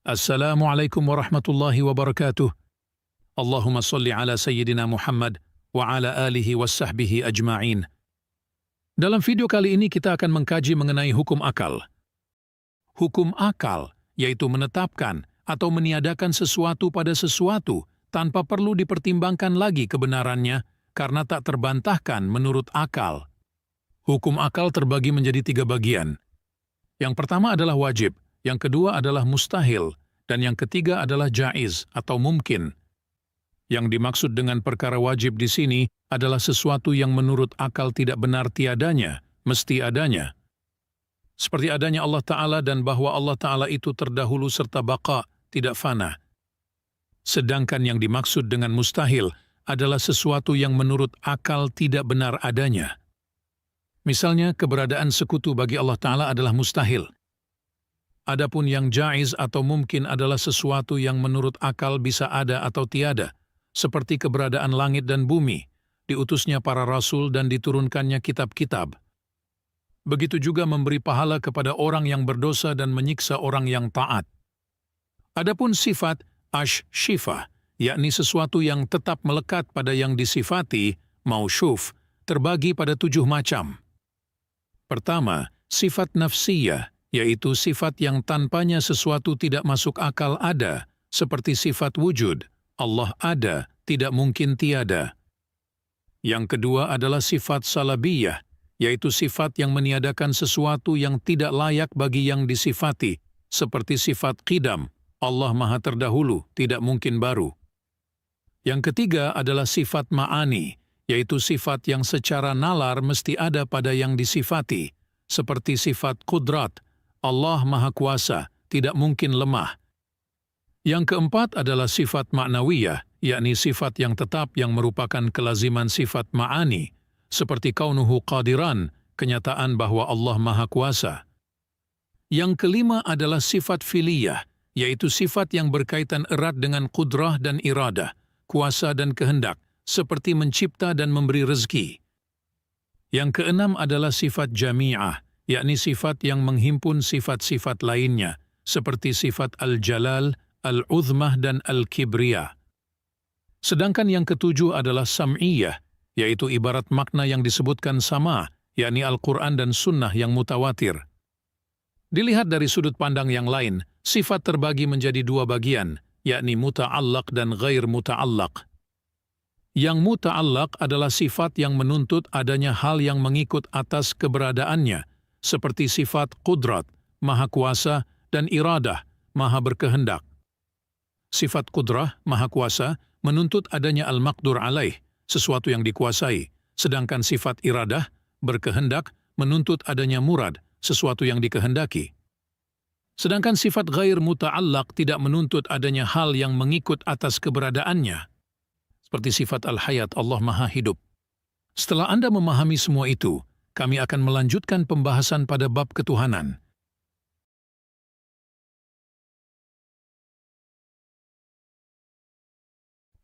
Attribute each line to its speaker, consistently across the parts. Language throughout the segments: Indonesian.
Speaker 1: Assalamualaikum warahmatullahi wabarakatuh. Allahumma salli ala Sayyidina Muhammad wa ala alihi wassahbihi ajma'in. Dalam video kali ini kita akan mengkaji mengenai hukum akal. Hukum akal yaitu menetapkan atau meniadakan sesuatu pada sesuatu tanpa perlu dipertimbangkan lagi kebenarannya karena tak terbantahkan menurut akal. Hukum akal terbagi menjadi 3 bagian. Yang pertama adalah wajib, yang kedua adalah mustahil, dan yang ketiga adalah jaiz atau mungkin. Yang dimaksud dengan perkara wajib di sini adalah sesuatu yang menurut akal tidak benar tiadanya, mesti adanya. Seperti adanya Allah Ta'ala dan bahwa Allah Ta'ala itu terdahulu serta baqa, tidak fana. Sedangkan yang dimaksud dengan mustahil adalah sesuatu yang menurut akal tidak benar adanya. Misalnya, keberadaan sekutu bagi Allah Ta'ala adalah mustahil. Adapun yang jaiz atau mungkin adalah sesuatu yang menurut akal bisa ada atau tiada, seperti keberadaan langit dan bumi, diutusnya para rasul dan diturunkannya kitab-kitab. Begitu juga memberi pahala kepada orang yang berdosa dan menyiksa orang yang taat. Adapun sifat ash-shifah, yakni sesuatu yang tetap melekat pada yang disifati, mausyuf, terbagi pada 7 macam. Pertama, sifat nafsiyah, yaitu sifat yang tanpanya sesuatu tidak masuk akal ada, seperti sifat wujud, Allah ada, tidak mungkin tiada. Yang kedua adalah sifat salabiyah, yaitu sifat yang meniadakan sesuatu yang tidak layak bagi yang disifati, seperti sifat qidam, Allah maha terdahulu, tidak mungkin baru. Yang ketiga adalah sifat ma'ani, yaitu sifat yang secara nalar mesti ada pada yang disifati, seperti sifat qudrat, Allah Maha Kuasa, tidak mungkin lemah. Yang keempat adalah sifat ma'nawiyah, yakni sifat yang tetap yang merupakan kelaziman sifat ma'ani, seperti kaunuhu qadiran, kenyataan bahwa Allah Maha Kuasa. Yang kelima adalah sifat filiyah, yaitu sifat yang berkaitan erat dengan qudrah dan iradah, kuasa dan kehendak, seperti mencipta dan memberi rezeki. Yang keenam adalah sifat jami'ah, yakni sifat yang menghimpun sifat-sifat lainnya, seperti sifat al-jalal, al-uzmah, dan al-kibriya. Sedangkan yang ketujuh adalah sam'iyah, yaitu ibarat makna yang disebutkan sama, yakni Al-Quran dan Sunnah yang mutawatir. Dilihat dari sudut pandang yang lain, sifat terbagi menjadi 2 bagian, yakni muta'allaq dan ghair muta'allaq. Yang muta'allaq adalah sifat yang menuntut adanya hal yang mengikut atas keberadaannya, seperti sifat qudrat, maha kuasa, dan iradah, maha berkehendak. Sifat qudrah, maha kuasa, menuntut adanya al-maqdur alaih, sesuatu yang dikuasai, sedangkan sifat iradah, berkehendak, menuntut adanya murad, sesuatu yang dikehendaki. Sedangkan sifat ghair muta'allaq tidak menuntut adanya hal yang mengikut atas keberadaannya, seperti sifat al-hayat, Allah maha hidup. Setelah Anda memahami semua itu, kami akan melanjutkan pembahasan pada bab ketuhanan.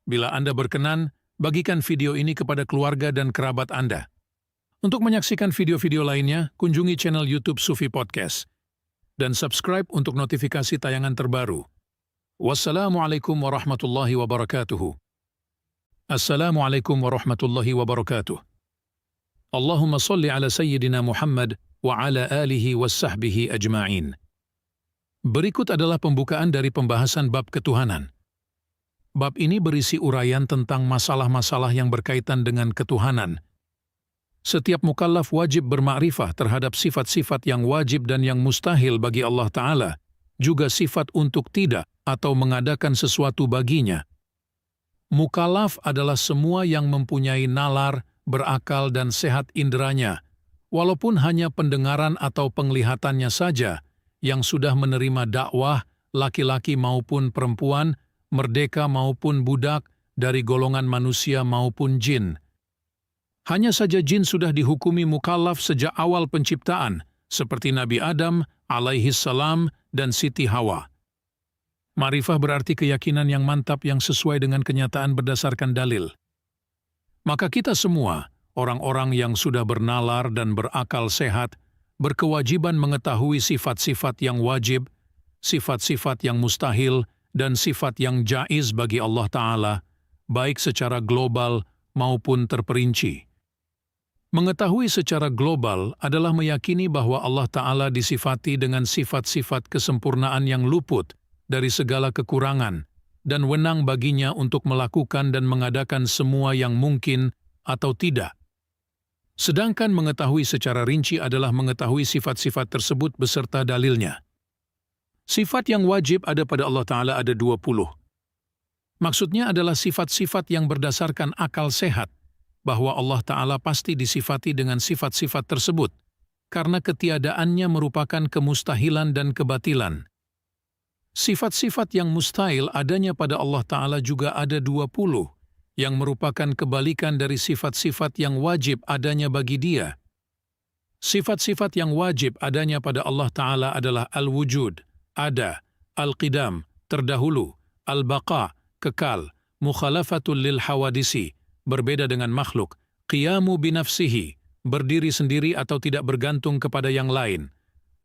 Speaker 1: Bila Anda berkenan, bagikan video ini kepada keluarga dan kerabat Anda. Untuk menyaksikan video-video lainnya, kunjungi channel YouTube Sufi Podcast dan subscribe untuk notifikasi tayangan terbaru. Wassalamualaikum warahmatullahi wabarakatuh. Assalamualaikum warahmatullahi wabarakatuh. Allahumma salli ala Sayyidina Muhammad wa ala alihi wassahbihi ajma'in. Berikut adalah pembukaan dari pembahasan bab ketuhanan. Bab ini berisi uraian tentang masalah-masalah yang berkaitan dengan ketuhanan. Setiap mukallaf wajib bermakrifah terhadap sifat-sifat yang wajib dan yang mustahil bagi Allah Ta'ala, juga sifat untuk tidak atau mengadakan sesuatu baginya. Mukallaf adalah semua yang mempunyai nalar, berakal dan sehat inderanya, walaupun hanya pendengaran atau penglihatannya saja, yang sudah menerima dakwah, laki-laki maupun perempuan, merdeka maupun budak, dari golongan manusia maupun jin. Hanya saja jin sudah dihukumi mukallaf sejak awal penciptaan, seperti Nabi Adam, alaihissalam, dan Siti Hawa. Ma'rifah berarti keyakinan yang mantap yang sesuai dengan kenyataan berdasarkan dalil. Maka kita semua, orang-orang yang sudah bernalar dan berakal sehat, berkewajiban mengetahui sifat-sifat yang wajib, sifat-sifat yang mustahil, dan sifat yang jaiz bagi Allah Ta'ala, baik secara global maupun terperinci. Mengetahui secara global adalah meyakini bahwa Allah Ta'ala disifati dengan sifat-sifat kesempurnaan yang luput dari segala kekurangan, dan wenang baginya untuk melakukan dan mengadakan semua yang mungkin atau tidak. Sedangkan mengetahui secara rinci adalah mengetahui sifat-sifat tersebut beserta dalilnya. Sifat yang wajib ada pada Allah Ta'ala ada 20. Maksudnya adalah sifat-sifat yang berdasarkan akal sehat, bahwa Allah Ta'ala pasti disifati dengan sifat-sifat tersebut, karena ketiadaannya merupakan kemustahilan dan kebatilan. Sifat-sifat yang mustahil adanya pada Allah Ta'ala juga ada 20, yang merupakan kebalikan dari sifat-sifat yang wajib adanya bagi Dia. Sifat-sifat yang wajib adanya pada Allah Ta'ala adalah al-wujud, ada, al-qidam, terdahulu, al-baqa, kekal, mukhalafatul lil hawadisi, berbeda dengan makhluk, qiyamu binafsihi, berdiri sendiri atau tidak bergantung kepada yang lain,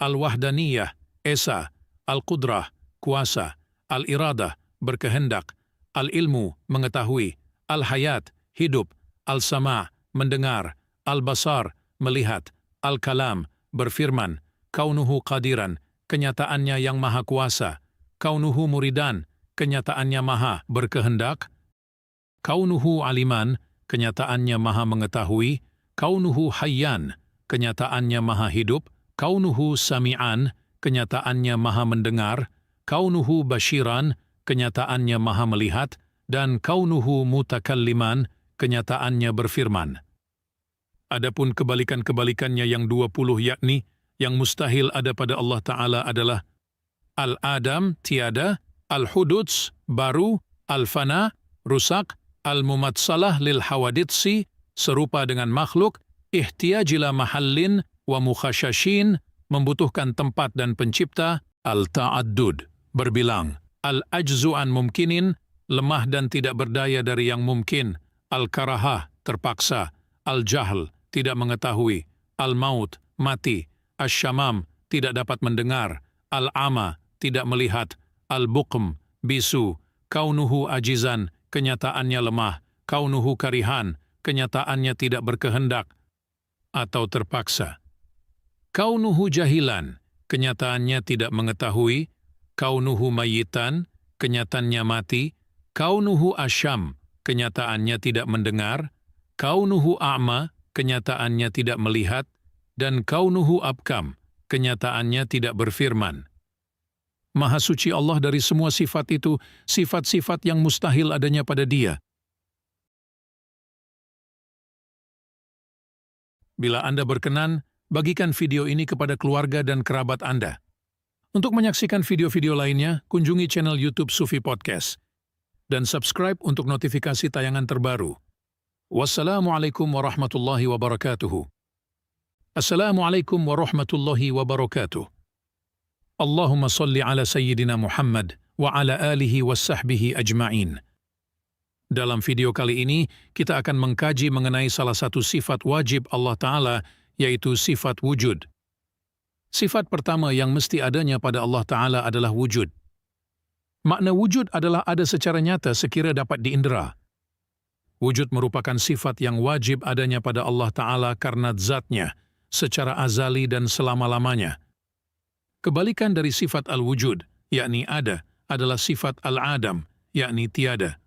Speaker 1: al-wahdaniyah, esa, al-qudrah, kuasa, al-iradah, berkehendak, al-ilmu, mengetahui, al-hayat, hidup, al-sama', mendengar, al-basar, melihat, al-kalam, berfirman, kaunuhu qadiran, kenyataannya yang maha kuasa, kaunuhu muridan, kenyataannya maha berkehendak, kaunuhu aliman, kenyataannya maha mengetahui, kaunuhu hayyan, kenyataannya maha hidup, kaunuhu sami'an, kenyataannya maha mendengar, kaunuhu bashiran, kenyataannya maha melihat, dan kaunuhu mutakalliman, kenyataannya berfirman. Adapun kebalikan-kebalikannya yang 20 yakni, yang mustahil ada pada Allah Ta'ala adalah al-adam, tiada, al-huduts, baru, al-fana, rusak, al-mumatsalah lil hawaditsi, serupa dengan makhluk, ihtiyajila mahallin wa mukhashashin, membutuhkan tempat dan pencipta, al-ta'addud, berbilang, al-ajzu'an mumkinin, lemah dan tidak berdaya dari yang mungkin, al-karahah, terpaksa, al-jahl, tidak mengetahui, al-maut, mati, asy-syamam, tidak dapat mendengar, al-ama, tidak melihat, al-buqm, bisu, kaunuhu ajizan, kenyataannya lemah, kaunuhu karihan, kenyataannya tidak berkehendak atau terpaksa. Kaunuhu jahilan, kenyataannya tidak mengetahui, kaunuhu mayitan, kenyataannya mati, kaunuhu asyam, kenyataannya tidak mendengar, kaunuhu a'ma, kenyataannya tidak melihat, dan kaunuhu abkam, kenyataannya tidak berfirman. Maha suci Allah dari semua sifat itu, sifat-sifat yang mustahil adanya pada Dia. Bila Anda berkenan, bagikan video ini kepada keluarga dan kerabat Anda. Untuk menyaksikan video-video lainnya, kunjungi channel YouTube Sufi Podcast dan subscribe untuk notifikasi tayangan terbaru. Wassalamualaikum warahmatullahi wabarakatuh. Assalamualaikum warahmatullahi wabarakatuh. Allahumma salli ala Sayyidina Muhammad wa ala alihi wa sahbihi ajma'in. Dalam video kali ini, kita akan mengkaji mengenai salah satu sifat wajib Allah Ta'ala, yaitu sifat wujud. Sifat pertama yang mesti adanya pada Allah Ta'ala adalah wujud. Makna wujud adalah ada secara nyata sekira dapat diindera. Wujud merupakan sifat yang wajib adanya pada Allah Ta'ala karena zatnya, secara azali dan selama-lamanya. Kebalikan dari sifat al-wujud, yakni ada, adalah sifat al-adam, yakni tiada.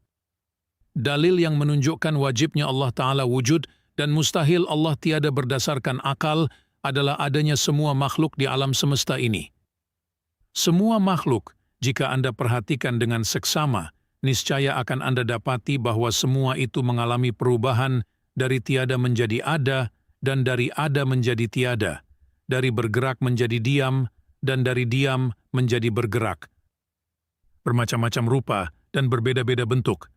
Speaker 1: Dalil yang menunjukkan wajibnya Allah Ta'ala wujud dan mustahil Allah tiada berdasarkan akal adalah adanya semua makhluk di alam semesta ini. Semua makhluk, jika Anda perhatikan dengan seksama, niscaya akan Anda dapati bahwa semua itu mengalami perubahan dari tiada menjadi ada dan dari ada menjadi tiada, dari bergerak menjadi diam dan dari diam menjadi bergerak. Bermacam-macam rupa dan berbeda-beda bentuk.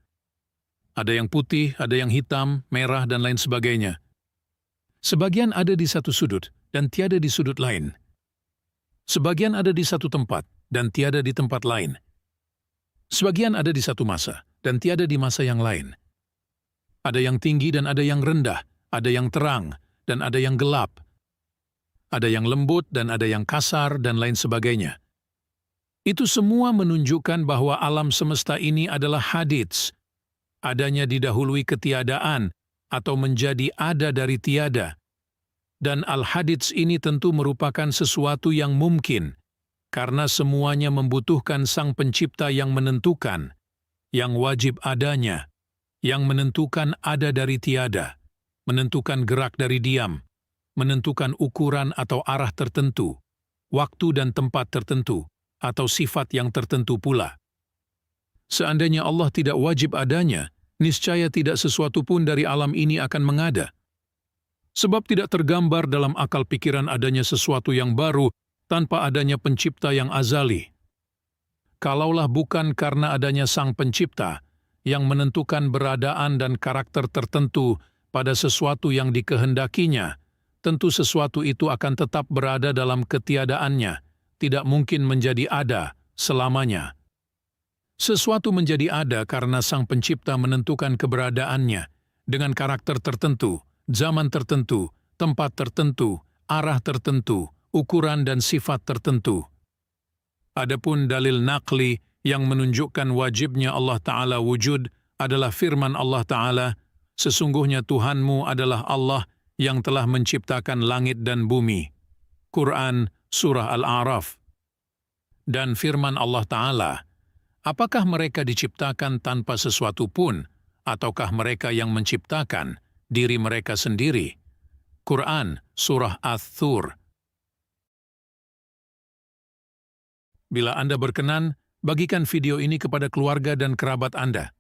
Speaker 1: Ada yang putih, ada yang hitam, merah, dan lain sebagainya. Sebagian ada di satu sudut dan tiada di sudut lain. Sebagian ada di satu tempat dan tiada di tempat lain. Sebagian ada di satu masa dan tiada di masa yang lain. Ada yang tinggi dan ada yang rendah, ada yang terang dan ada yang gelap. Ada yang lembut dan ada yang kasar dan lain sebagainya. Itu semua menunjukkan bahwa alam semesta ini adalah hadits, adanya didahului ketiadaan atau menjadi ada dari tiada. Dan al-hadits ini tentu merupakan sesuatu yang mungkin, karena semuanya membutuhkan Sang Pencipta yang menentukan, yang wajib adanya, yang menentukan ada dari tiada, menentukan gerak dari diam, menentukan ukuran atau arah tertentu, waktu dan tempat tertentu, atau sifat yang tertentu pula. Seandainya Allah tidak wajib adanya, niscaya tidak sesuatu pun dari alam ini akan mengada. Sebab tidak tergambar dalam akal pikiran adanya sesuatu yang baru tanpa adanya pencipta yang azali. Kalaulah bukan karena adanya Sang Pencipta yang menentukan beradaan dan karakter tertentu pada sesuatu yang dikehendakinya, tentu sesuatu itu akan tetap berada dalam ketiadaannya, tidak mungkin menjadi ada selamanya. Sesuatu menjadi ada karena Sang Pencipta menentukan keberadaannya dengan karakter tertentu, zaman tertentu, tempat tertentu, arah tertentu, ukuran dan sifat tertentu. Adapun dalil naqli yang menunjukkan wajibnya Allah Ta'ala wujud adalah firman Allah Ta'ala, "Sesungguhnya Tuhanmu adalah Allah yang telah menciptakan langit dan bumi." Quran Surah Al-A'raf. Dan firman Allah Ta'ala, "Apakah mereka diciptakan tanpa sesuatu pun, ataukah mereka yang menciptakan diri mereka sendiri?" Quran Surah Ats-Tsur. Bila Anda berkenan, bagikan video ini kepada keluarga dan kerabat Anda.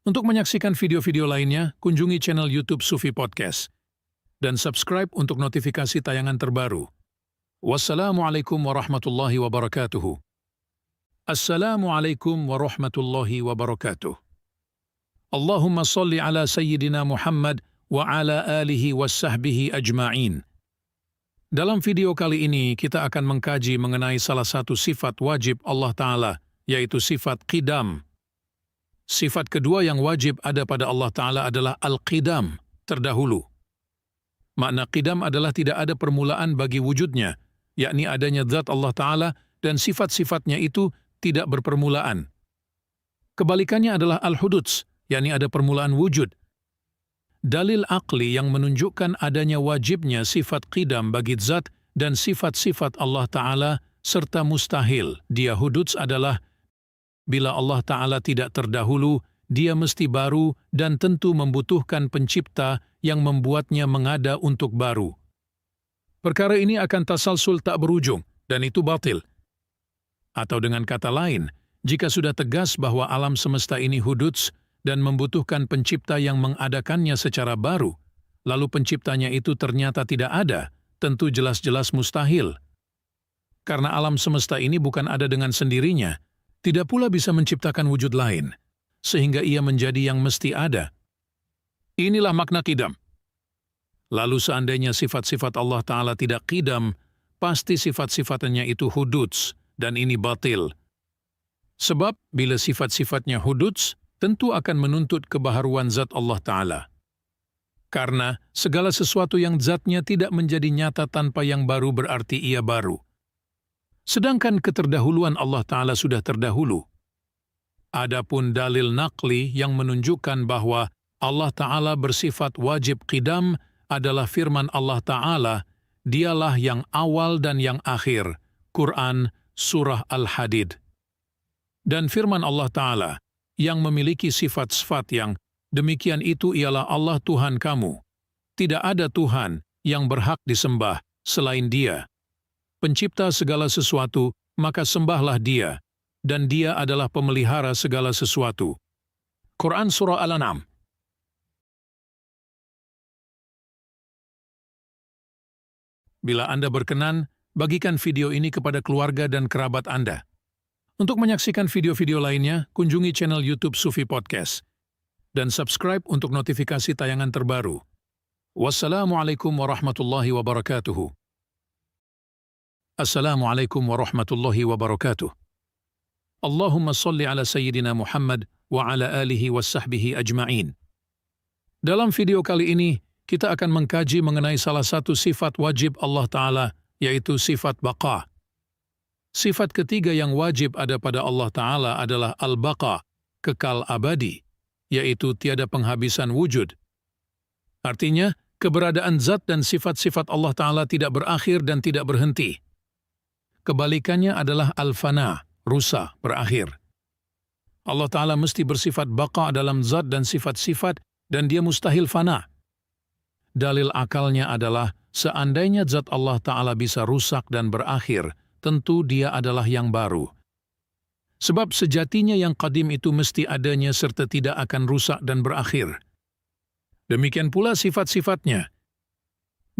Speaker 1: Untuk menyaksikan video-video lainnya, kunjungi channel YouTube Sufi Podcast dan subscribe untuk notifikasi tayangan terbaru. Wassalamualaikum warahmatullahi wabarakatuh. Assalamualaikum warahmatullahi wabarakatuh. Allahumma salli ala Sayyidina Muhammad wa ala alihi wassahbihi ajma'in. Dalam video kali ini, kita akan mengkaji mengenai salah satu sifat wajib Allah Ta'ala, yaitu sifat qidam. Sifat kedua yang wajib ada pada Allah Ta'ala adalah al-qidam, terdahulu. Makna qidam adalah tidak ada permulaan bagi wujudnya, yakni adanya zat Allah Ta'ala dan sifat-sifatnya itu tidak berpermulaan. Kebalikannya adalah al-huduts, yakni ada permulaan wujud. Dalil akli yang menunjukkan adanya wajibnya sifat qidam bagi zat dan sifat-sifat Allah Ta'ala serta mustahil dia huduts adalah bila Allah Ta'ala tidak terdahulu, dia mesti baru dan tentu membutuhkan pencipta yang membuatnya mengada untuk baru. Perkara ini akan tasalsul tak berujung, dan itu batil. Atau dengan kata lain, jika sudah tegas bahwa alam semesta ini huduts dan membutuhkan pencipta yang mengadakannya secara baru, lalu penciptanya itu ternyata tidak ada, tentu jelas-jelas mustahil. Karena alam semesta ini bukan ada dengan sendirinya, tidak pula bisa menciptakan wujud lain, sehingga ia menjadi yang mesti ada. Inilah makna qidam. Lalu seandainya sifat-sifat Allah Ta'ala tidak qidam, pasti sifat-sifatnya itu huduts, dan ini batil. Sebab bila sifat-sifatnya huduts, tentu akan menuntut kebaharuan zat Allah Ta'ala. Karena segala sesuatu yang zatnya tidak menjadi nyata tanpa yang baru berarti ia baru. Sedangkan keterdahuluan Allah Ta'ala sudah terdahulu. Adapun dalil naqli yang menunjukkan bahwa Allah Ta'ala bersifat wajib qidam adalah firman Allah Ta'ala, dialah yang awal dan yang akhir. Quran Surah Al-Hadid. Dan firman Allah Ta'ala, yang memiliki sifat-sifat yang demikian itu ialah Allah Tuhan kamu. Tidak ada Tuhan yang berhak disembah selain Dia. Pencipta segala sesuatu, maka sembahlah Dia, dan Dia adalah pemelihara segala sesuatu. Quran Surah Al-An'am. Bila Anda berkenan, bagikan video ini kepada keluarga dan kerabat Anda. Untuk menyaksikan video-video lainnya, kunjungi channel YouTube Sufi Podcast dan subscribe untuk notifikasi tayangan terbaru. Wassalamualaikum warahmatullahi wabarakatuh. Assalamualaikum warahmatullahi wabarakatuh. Allahumma salli ala Sayyidina Muhammad wa ala alihi wassahbihi ajma'in. Dalam video kali ini, kita akan mengkaji mengenai salah satu sifat wajib Allah Ta'ala, yaitu sifat baqa. Sifat ketiga yang wajib ada pada Allah Ta'ala adalah al-baqa, kekal abadi, yaitu tiada penghabisan wujud. Artinya, keberadaan zat dan sifat-sifat Allah Ta'ala tidak berakhir dan tidak berhenti. Kebalikannya adalah al-fana, rusak, berakhir. Allah Ta'ala mesti bersifat baqa dalam zat dan sifat-sifat dan dia mustahil fana. Dalil akalnya adalah seandainya zat Allah Ta'ala bisa rusak dan berakhir, tentu dia adalah yang baru. Sebab sejatinya yang qadim itu mesti adanya serta tidak akan rusak dan berakhir. Demikian pula sifat-sifatnya.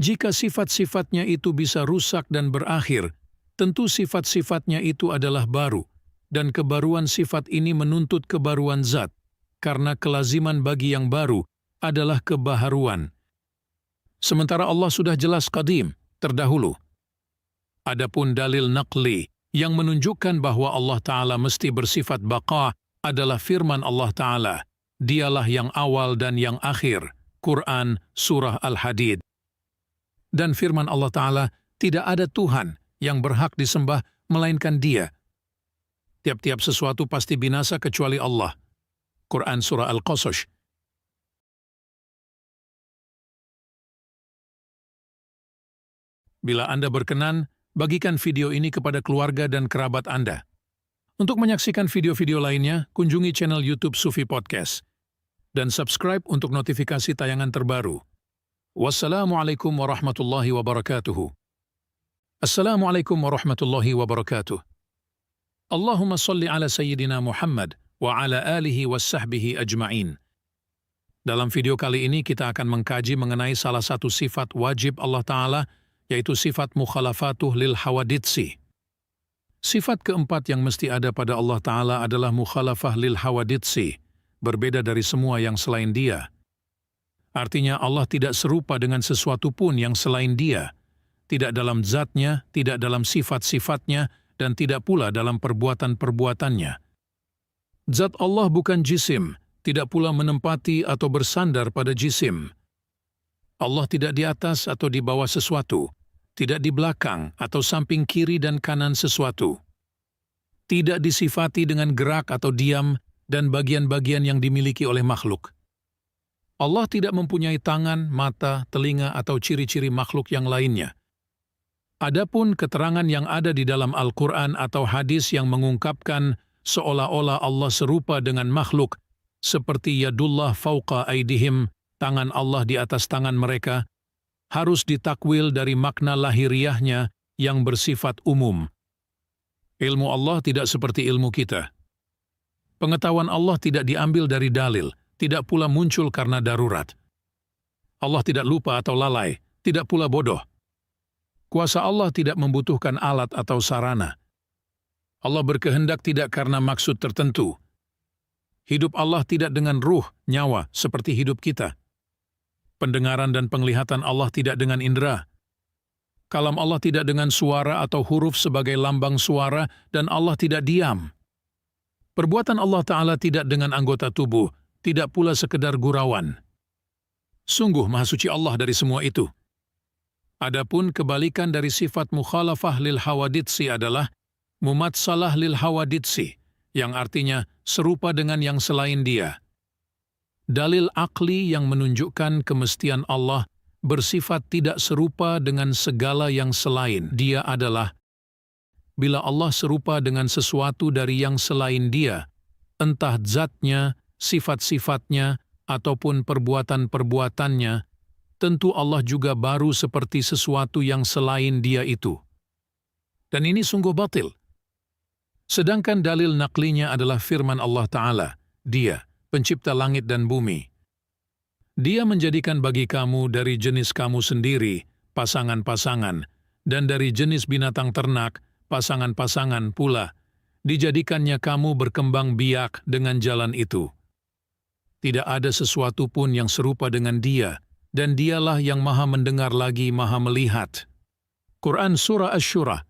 Speaker 1: Jika sifat-sifatnya itu bisa rusak dan berakhir, tentu sifat-sifatnya itu adalah baru, dan kebaruan sifat ini menuntut kebaruan zat, karena kelaziman bagi yang baru adalah kebaharuan. Sementara Allah sudah jelas qadim, terdahulu. Adapun dalil naqli yang menunjukkan bahwa Allah Ta'ala mesti bersifat baqa adalah firman Allah Ta'ala, dialah yang awal dan yang akhir, Quran Surah Al-Hadid. Dan firman Allah Ta'ala, tidak ada Tuhan yang berhak disembah melainkan Dia. Tiap-tiap sesuatu pasti binasa kecuali Allah. Quran Surah Al-Qasas. Bila Anda berkenan, bagikan video ini kepada keluarga dan kerabat Anda. Untuk menyaksikan video-video lainnya, kunjungi channel YouTube Sufi Podcast. Dan subscribe untuk notifikasi tayangan terbaru. Wassalamualaikum warahmatullahi wabarakatuh. Assalamualaikum warahmatullahi wabarakatuh. Allahumma salli ala Sayyidina Muhammad wa ala alihi wassahbihi ajma'in. Dalam video kali ini kita akan mengkaji mengenai salah satu sifat wajib Allah Ta'ala, yaitu sifat mukhalafatuh lil hawaditsi. Sifat keempat yang mesti ada pada Allah Ta'ala adalah mukhalafah lil hawaditsi, berbeda dari semua yang selain Dia. Artinya Allah tidak serupa dengan sesuatu pun yang selain Dia, tidak dalam zatnya, tidak dalam sifat-sifatnya, dan tidak pula dalam perbuatan-perbuatannya. Zat Allah bukan jisim, tidak pula menempati atau bersandar pada jisim. Allah tidak di atas atau di bawah sesuatu, tidak di belakang atau samping kiri dan kanan sesuatu. Tidak disifati dengan gerak atau diam dan bagian-bagian yang dimiliki oleh makhluk. Allah tidak mempunyai tangan, mata, telinga atau ciri-ciri makhluk yang lainnya. Adapun keterangan yang ada di dalam Al-Quran atau hadis yang mengungkapkan seolah-olah Allah serupa dengan makhluk, seperti yadullah fauqa aidihim, tangan Allah di atas tangan mereka, harus ditakwil dari makna lahiriahnya yang bersifat umum. Ilmu Allah tidak seperti ilmu kita. Pengetahuan Allah tidak diambil dari dalil, tidak pula muncul karena darurat. Allah tidak lupa atau lalai, tidak pula bodoh. Kuasa Allah tidak membutuhkan alat atau sarana. Allah berkehendak tidak karena maksud tertentu. Hidup Allah tidak dengan ruh, nyawa, seperti hidup kita. Pendengaran dan penglihatan Allah tidak dengan indera. Kalam Allah tidak dengan suara atau huruf sebagai lambang suara, dan Allah tidak diam. Perbuatan Allah Ta'ala tidak dengan anggota tubuh, tidak pula sekedar gurauan. Sungguh Maha Suci Allah dari semua itu. Adapun kebalikan dari sifat mukhalafah lil hawaditsi adalah mumatsalah lil hawaditsi, yang artinya serupa dengan yang selain Dia. Dalil akli yang menunjukkan kemestian Allah bersifat tidak serupa dengan segala yang selain Dia adalah, bila Allah serupa dengan sesuatu dari yang selain Dia, entah zatnya, sifat-sifatnya, ataupun perbuatan-perbuatannya, tentu Allah juga baru seperti sesuatu yang selain Dia itu. Dan ini sungguh batil. Sedangkan dalil naklinya adalah firman Allah Ta'ala, Dia, pencipta langit dan bumi. Dia menjadikan bagi kamu dari jenis kamu sendiri pasangan-pasangan, dan dari jenis binatang ternak pasangan-pasangan pula. Dijadikannya kamu berkembang biak dengan jalan itu. Tidak ada sesuatu pun yang serupa dengan Dia, dan Dialah yang Maha mendengar lagi Maha melihat. Quran Surah Asy-Syura.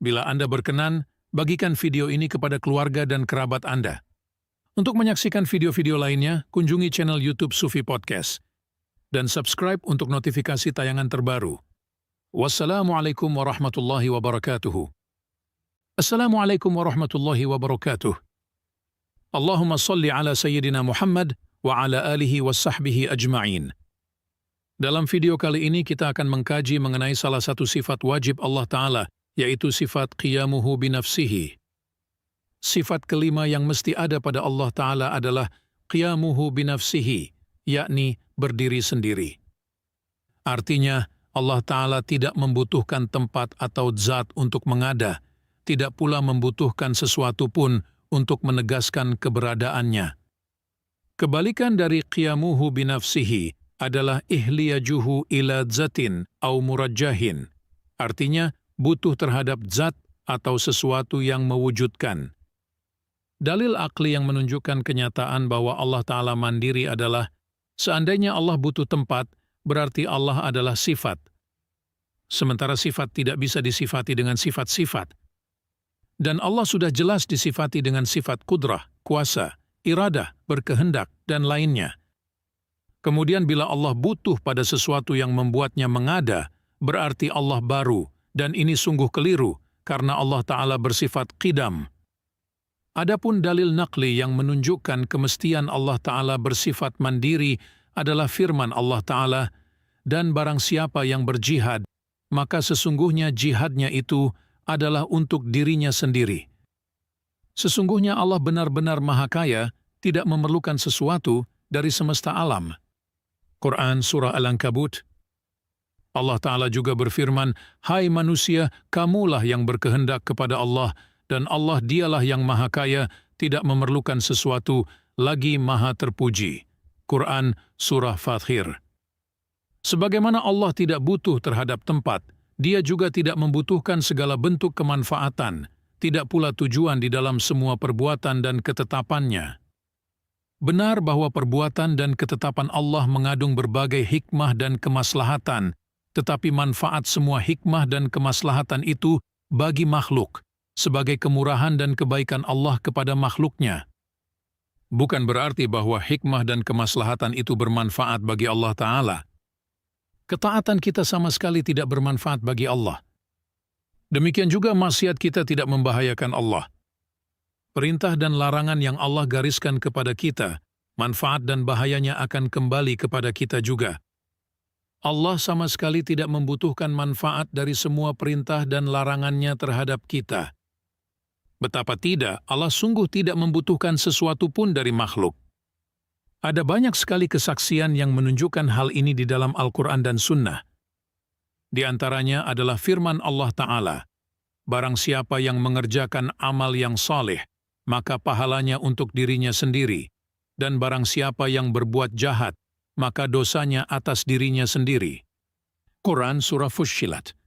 Speaker 1: Bila Anda berkenan, bagikan video ini kepada keluarga dan kerabat Anda. Untuk menyaksikan video-video lainnya, kunjungi channel YouTube Sufi Podcast. dan subscribe untuk notifikasi tayangan terbaru. Wassalamualaikum warahmatullahi wabarakatuh. Assalamualaikum warahmatullahi wabarakatuh. Allahumma salli ala Sayyidina Muhammad wa ala alihi wa sahbihi ajma'in. Dalam video kali ini kita akan mengkaji mengenai salah satu sifat wajib Allah Ta'ala, yaitu sifat qiyamuhu binafsihi. Sifat kelima yang mesti ada pada Allah Ta'ala adalah qiyamuhu binafsihi, yakni berdiri sendiri. Artinya, Allah Ta'ala tidak membutuhkan tempat atau zat untuk mengada, tidak pula membutuhkan sesuatu pun untuk menegaskan keberadaannya. Kebalikan dari qiyamuhu binafsihi adalah ihliyajuhu ila zatin au murajjahin, artinya butuh terhadap zat atau sesuatu yang mewujudkan. Dalil akli yang menunjukkan kenyataan bahwa Allah Ta'ala mandiri adalah seandainya Allah butuh tempat, berarti Allah adalah sifat. Sementara sifat tidak bisa disifati dengan sifat-sifat. Dan Allah sudah jelas disifati dengan sifat kudrah, kuasa, iradah, berkehendak, dan lainnya. Kemudian bila Allah butuh pada sesuatu yang membuatnya mengada, berarti Allah baru, dan ini sungguh keliru, karena Allah Ta'ala bersifat qidam. Adapun dalil naqli yang menunjukkan kemestian Allah Ta'ala bersifat mandiri adalah firman Allah Ta'ala, dan barang siapa yang berjihad, maka sesungguhnya jihadnya itu adalah untuk dirinya sendiri. Sesungguhnya Allah benar-benar Maha Kaya, tidak memerlukan sesuatu dari semesta alam. Quran Surah Al-Ankabut. Allah Ta'ala juga berfirman, "Hai manusia, kamulah yang berkehendak kepada Allah, dan Allah dialah yang Maha Kaya, tidak memerlukan sesuatu, lagi Maha Terpuji." Quran Surah Fathir. Sebagaimana Allah tidak butuh terhadap tempat, Dia juga tidak membutuhkan segala bentuk kemanfaatan, tidak pula tujuan di dalam semua perbuatan dan ketetapannya. Benar bahwa perbuatan dan ketetapan Allah mengandung berbagai hikmah dan kemaslahatan, tetapi manfaat semua hikmah dan kemaslahatan itu bagi makhluk, sebagai kemurahan dan kebaikan Allah kepada makhluknya. Bukan berarti bahwa hikmah dan kemaslahatan itu bermanfaat bagi Allah Ta'ala. Ketaatan kita sama sekali tidak bermanfaat bagi Allah. Demikian juga maksiat kita tidak membahayakan Allah. Perintah dan larangan yang Allah gariskan kepada kita, manfaat dan bahayanya akan kembali kepada kita juga. Allah sama sekali tidak membutuhkan manfaat dari semua perintah dan larangannya terhadap kita. Betapa tidak, Allah sungguh tidak membutuhkan sesuatu pun dari makhluk. Ada banyak sekali kesaksian yang menunjukkan hal ini di dalam Al-Quran dan Sunnah. Di antaranya adalah firman Allah Ta'ala, "Barang siapa yang mengerjakan amal yang saleh, maka pahalanya untuk dirinya sendiri, dan barang siapa yang berbuat jahat, maka dosanya atas dirinya sendiri." Quran Surah Fussilat.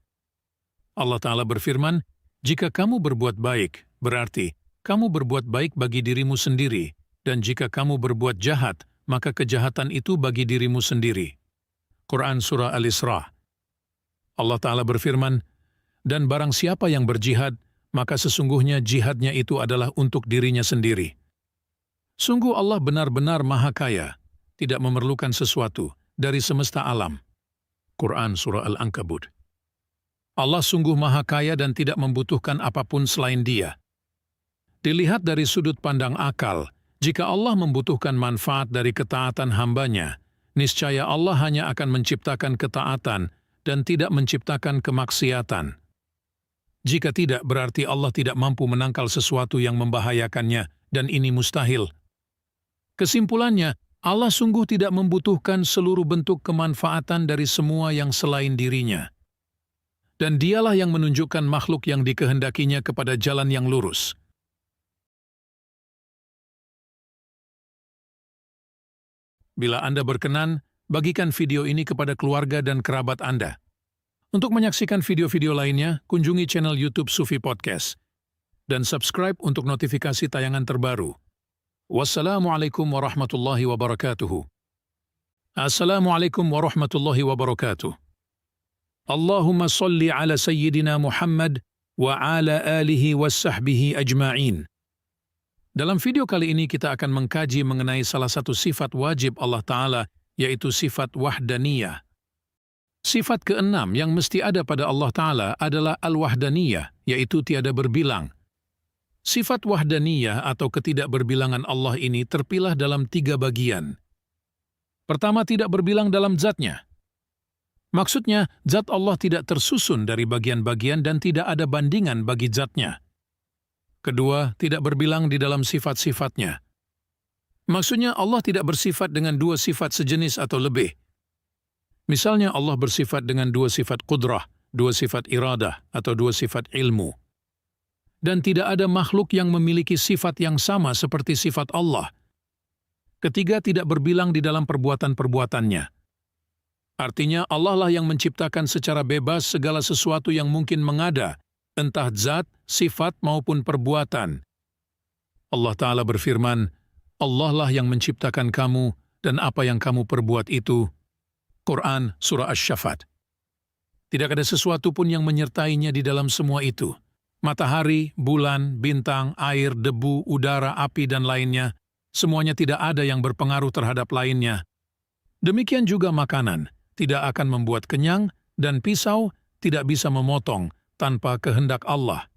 Speaker 1: Allah Ta'ala berfirman, "Jika kamu berbuat baik, berarti kamu berbuat baik bagi dirimu sendiri, dan jika kamu berbuat jahat, maka kejahatan itu bagi dirimu sendiri." Quran Surah Al-Isra. Allah Ta'ala berfirman, "Dan barang siapa yang berjihad, maka sesungguhnya jihadnya itu adalah untuk dirinya sendiri." Sungguh Allah benar-benar Maha Kaya, tidak memerlukan sesuatu dari semesta alam. Quran Surah Al-Ankabut. Allah sungguh Maha Kaya dan tidak membutuhkan apapun selain Dia. Dilihat dari sudut pandang akal, jika Allah membutuhkan manfaat dari ketaatan hambanya, niscaya Allah hanya akan menciptakan ketaatan dan tidak menciptakan kemaksiatan. Jika tidak, berarti Allah tidak mampu menangkal sesuatu yang membahayakannya, dan ini mustahil. Kesimpulannya, Allah sungguh tidak membutuhkan seluruh bentuk kemanfaatan dari semua yang selain dirinya. Dan Dialah yang menunjukkan makhluk yang dikehendakinya kepada jalan yang lurus. Bila Anda berkenan, bagikan video ini kepada keluarga dan kerabat Anda. Untuk menyaksikan video-video lainnya, kunjungi channel YouTube Sufi Podcast. Dan subscribe untuk notifikasi tayangan terbaru. Wassalamualaikum warahmatullahi wabarakatuh. Assalamualaikum warahmatullahi wabarakatuh. Allahumma salli ala Sayyidina Muhammad wa ala alihi wa sahbihi ajma'in. Dalam video kali ini kita akan mengkaji mengenai salah satu sifat wajib Allah Ta'ala, yaitu sifat wahdaniyah. Sifat keenam yang mesti ada pada Allah Ta'ala adalah al-wahdaniyah, yaitu tiada berbilang. Sifat wahdaniyah atau ketidakberbilangan Allah ini terpilah dalam 3 bagian. Pertama, tidak berbilang dalam zatnya. Maksudnya, zat Allah tidak tersusun dari bagian-bagian dan tidak ada bandingan bagi zatnya. Kedua, tidak berbilang di dalam sifat-sifatnya. Maksudnya, Allah tidak bersifat dengan 2 sifat sejenis atau lebih. Misalnya Allah bersifat dengan 2 sifat qudrah, 2 sifat iradah, atau 2 sifat ilmu. Dan tidak ada makhluk yang memiliki sifat yang sama seperti sifat Allah. Ketiga, tidak berbilang di dalam perbuatan-perbuatannya. Artinya Allah lah yang menciptakan secara bebas segala sesuatu yang mungkin mengada, entah zat, sifat maupun perbuatan. Allah Ta'ala berfirman, Allah lah yang menciptakan kamu dan apa yang kamu perbuat itu. Quran Surah Asy-Syafat. Tidak ada sesuatu pun yang menyertainya di dalam semua itu. Matahari, bulan, bintang, air, debu, udara, api, dan lainnya, semuanya tidak ada yang berpengaruh terhadap lainnya. Demikian juga makanan, tidak akan membuat kenyang, dan pisau tidak bisa memotong tanpa kehendak Allah.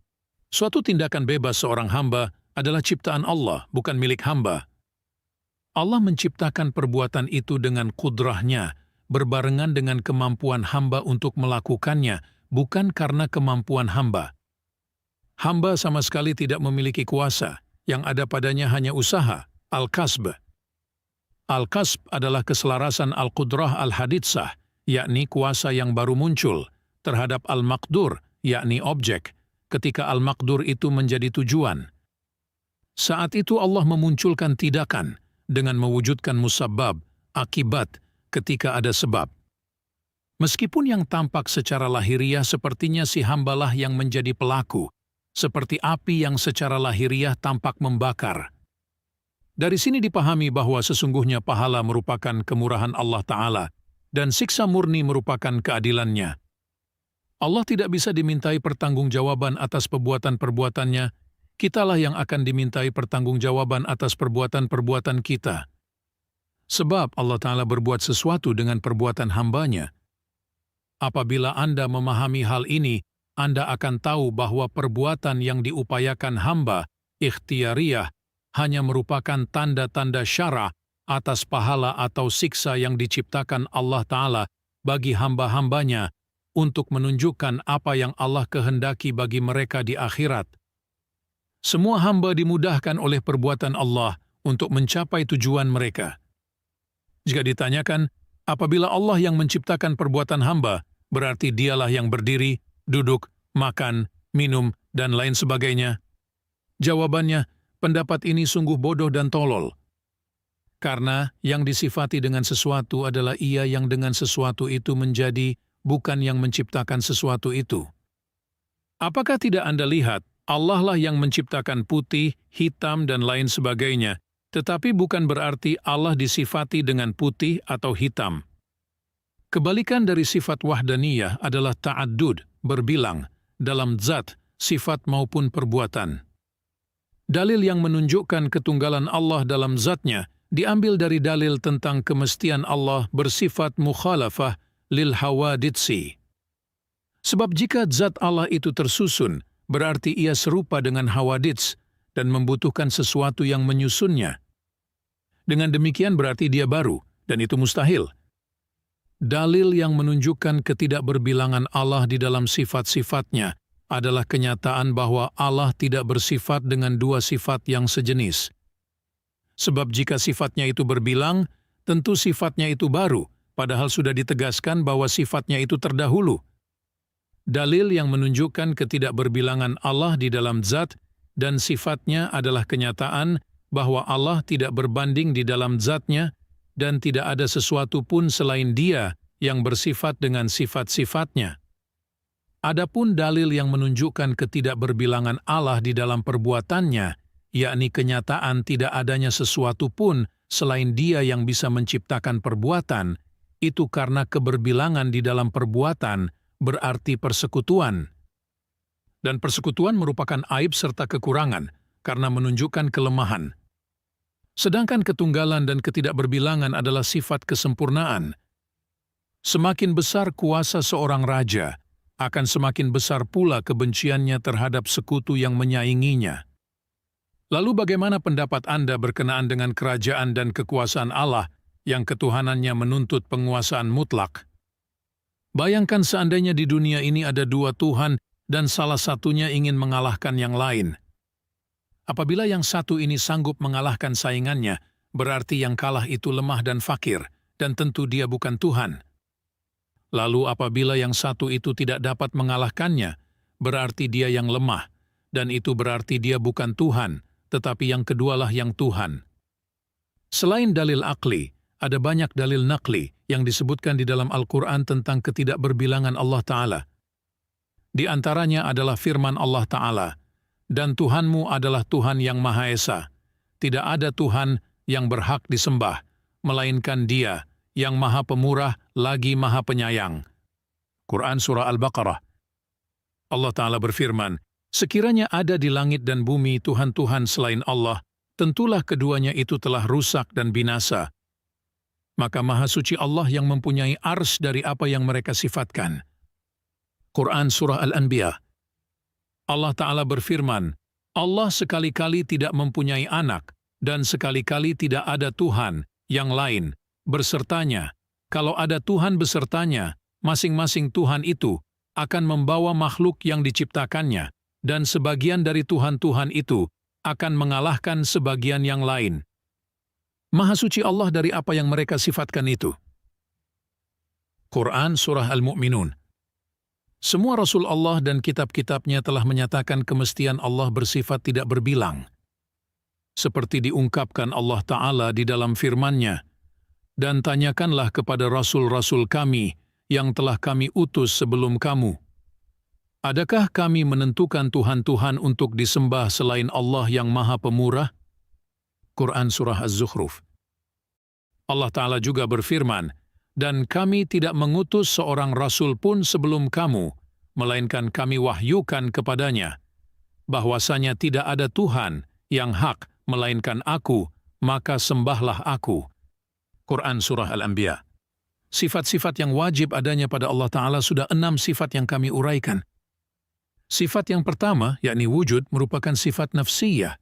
Speaker 1: Suatu tindakan bebas seorang hamba adalah ciptaan Allah, bukan milik hamba. Allah menciptakan perbuatan itu dengan kudrahnya, berbarengan dengan kemampuan hamba untuk melakukannya, bukan karena kemampuan hamba. Hamba sama sekali tidak memiliki kuasa, yang ada padanya hanya usaha, al-kasb. Al-kasb adalah keselarasan al-qudrah al-haditsah, yakni kuasa yang baru muncul, terhadap al-maqdur, yakni objek, ketika al-maqdur itu menjadi tujuan. Saat itu Allah memunculkan tindakan, dengan mewujudkan musabbab, akibat, ketika ada sebab. Meskipun yang tampak secara lahiriah sepertinya si hambalah yang menjadi pelaku, seperti api yang secara lahiriah tampak membakar. Dari sini dipahami bahwa sesungguhnya pahala merupakan kemurahan Allah Ta'ala dan siksa murni merupakan keadilannya. Allah tidak bisa dimintai pertanggungjawaban atas perbuatan-perbuatannya, kitalah yang akan dimintai pertanggungjawaban atas perbuatan-perbuatan kita. Sebab Allah Ta'ala berbuat sesuatu dengan perbuatan hambanya. Apabila Anda memahami hal ini, Anda akan tahu bahwa perbuatan yang diupayakan hamba, ikhtiyariyah, hanya merupakan tanda-tanda syara atas pahala atau siksa yang diciptakan Allah Ta'ala bagi hamba-hambanya untuk menunjukkan apa yang Allah kehendaki bagi mereka di akhirat. Semua hamba dimudahkan oleh perbuatan Allah untuk mencapai tujuan mereka. Jika ditanyakan, apabila Allah yang menciptakan perbuatan hamba, berarti dialah yang berdiri, duduk, makan, minum, dan lain sebagainya? Jawabannya, pendapat ini sungguh bodoh dan tolol. Karena yang disifati dengan sesuatu adalah ia yang dengan sesuatu itu menjadi, bukan yang menciptakan sesuatu itu. Apakah tidak Anda lihat, Allah lah yang menciptakan putih, hitam, dan lain sebagainya, tetapi bukan berarti Allah disifati dengan putih atau hitam. Kebalikan dari sifat wahdaniyah adalah ta'addud, berbilang, dalam zat, sifat maupun perbuatan. Dalil yang menunjukkan ketunggalan Allah dalam zatnya diambil dari dalil tentang kemestian Allah bersifat mukhalafah lil hawaditsi. Sebab jika zat Allah itu tersusun, berarti ia serupa dengan hawadits dan membutuhkan sesuatu yang menyusunnya. Dengan demikian berarti dia baru, dan itu mustahil. Dalil yang menunjukkan ketidakberbilangan Allah di dalam sifat-sifatnya adalah kenyataan bahwa Allah tidak bersifat dengan 2 sifat yang sejenis. Sebab jika sifatnya itu berbilang, tentu sifatnya itu baru, padahal sudah ditegaskan bahwa sifatnya itu terdahulu. Dalil yang menunjukkan ketidakberbilangan Allah di dalam zat dan sifatnya adalah kenyataan bahwa Allah tidak berbanding di dalam zatnya dan tidak ada sesuatu pun selain Dia yang bersifat dengan sifat-sifatnya. Adapun dalil yang menunjukkan ketidakberbilangan Allah di dalam perbuatannya, yakni kenyataan tidak adanya sesuatu pun selain Dia yang bisa menciptakan perbuatan, itu karena keberbilangan di dalam perbuatan berarti persekutuan. Dan persekutuan merupakan aib serta kekurangan karena menunjukkan kelemahan. Sedangkan ketunggalan dan ketidakberbilangan adalah sifat kesempurnaan. Semakin besar kuasa seorang raja, akan semakin besar pula kebenciannya terhadap sekutu yang menyainginya. Lalu bagaimana pendapat Anda berkenaan dengan kerajaan dan kekuasaan Allah yang ketuhanannya menuntut penguasaan mutlak? Bayangkan seandainya di dunia ini ada dua Tuhan dan salah satunya ingin mengalahkan yang lain. Apabila yang satu ini sanggup mengalahkan saingannya, berarti yang kalah itu lemah dan fakir, dan tentu dia bukan Tuhan. Lalu apabila yang satu itu tidak dapat mengalahkannya, berarti dia yang lemah, dan itu berarti dia bukan Tuhan, tetapi yang kedualah yang Tuhan. Selain dalil akli, ada banyak dalil nakli yang disebutkan di dalam Al-Quran tentang ketidakberbilangan Allah Ta'ala. Di antaranya adalah firman Allah Ta'ala, "Dan Tuhanmu adalah Tuhan yang Maha Esa. Tidak ada Tuhan yang berhak disembah, melainkan Dia yang Maha Pemurah lagi Maha Penyayang." Quran Surah Al-Baqarah. Allah Ta'ala berfirman, "Sekiranya ada di langit dan bumi Tuhan-Tuhan selain Allah, tentulah keduanya itu telah rusak dan binasa. Maka Maha Suci Allah yang mempunyai ars dari apa yang mereka sifatkan." Quran Surah Al-Anbiya. Allah Ta'ala berfirman, "Allah sekali-kali tidak mempunyai anak, dan sekali-kali tidak ada Tuhan yang lain bersertanya. Kalau ada Tuhan besertanya, masing-masing Tuhan itu akan membawa makhluk yang diciptakannya, dan sebagian dari Tuhan-Tuhan itu akan mengalahkan sebagian yang lain." Maha suci Allah dari apa yang mereka sifatkan itu. Quran Surah Al-Mu'minun. Semua Rasul Allah dan kitab-kitabnya telah menyatakan kemestian Allah bersifat tidak berbilang. Seperti diungkapkan Allah Ta'ala di dalam firman-Nya, "Dan tanyakanlah kepada Rasul-Rasul kami yang telah kami utus sebelum kamu. Adakah kami menentukan Tuhan-Tuhan untuk disembah selain Allah yang Maha Pemurah?" Quran Surah Az-Zukhruf. Allah Ta'ala juga berfirman, "Dan kami tidak mengutus seorang Rasul pun sebelum kamu, melainkan kami wahyukan kepadanya, bahwasanya tidak ada Tuhan yang hak melainkan Aku, maka sembahlah Aku." Quran Surah Al-Anbiya. Sifat-sifat yang wajib adanya pada Allah Ta'ala sudah 6 sifat yang kami uraikan. Sifat yang pertama, yakni wujud, merupakan sifat nafsiyah.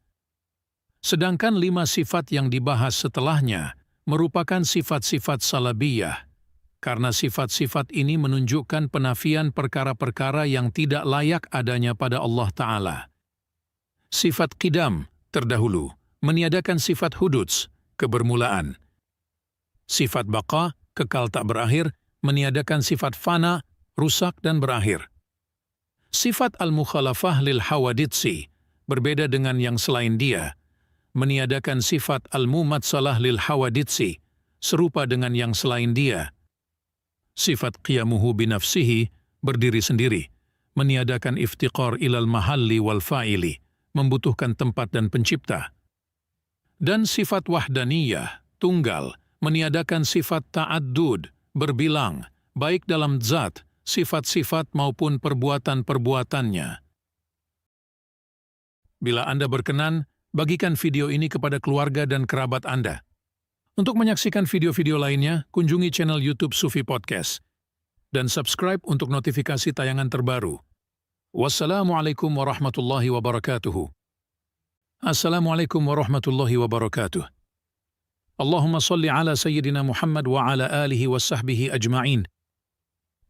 Speaker 1: Sedangkan 5 sifat yang dibahas setelahnya merupakan sifat-sifat salabiyah, karena sifat-sifat ini menunjukkan penafian perkara-perkara yang tidak layak adanya pada Allah Ta'ala. Sifat qidam, terdahulu, meniadakan sifat hududs, kebermulaan. Sifat baqa, kekal tak berakhir, meniadakan sifat fana, rusak dan berakhir. Sifat al-mukhalafah lil hawaditsi, berbeda dengan yang selain dia, meniadakan sifat al-mumatsalah lil hawaditsi, serupa dengan yang selain dia. Sifat qiyamuhu binafsihi, berdiri sendiri, meniadakan iftiqar ilal mahalli wal fa'ili, membutuhkan tempat dan pencipta. Dan sifat wahdaniyah, tunggal, meniadakan sifat ta'addud, berbilang, baik dalam zat, sifat-sifat maupun perbuatan-perbuatannya. Bila Anda berkenan, bagikan video ini kepada keluarga dan kerabat Anda. Untuk menyaksikan video-video lainnya, kunjungi channel YouTube Sufi Podcast dan subscribe untuk notifikasi tayangan terbaru. Wassalamualaikum warahmatullahi wabarakatuh. Assalamualaikum warahmatullahi wabarakatuh. Allahumma salli ala Sayyidina Muhammad wa ala alihi wa sahbihi ajma'in.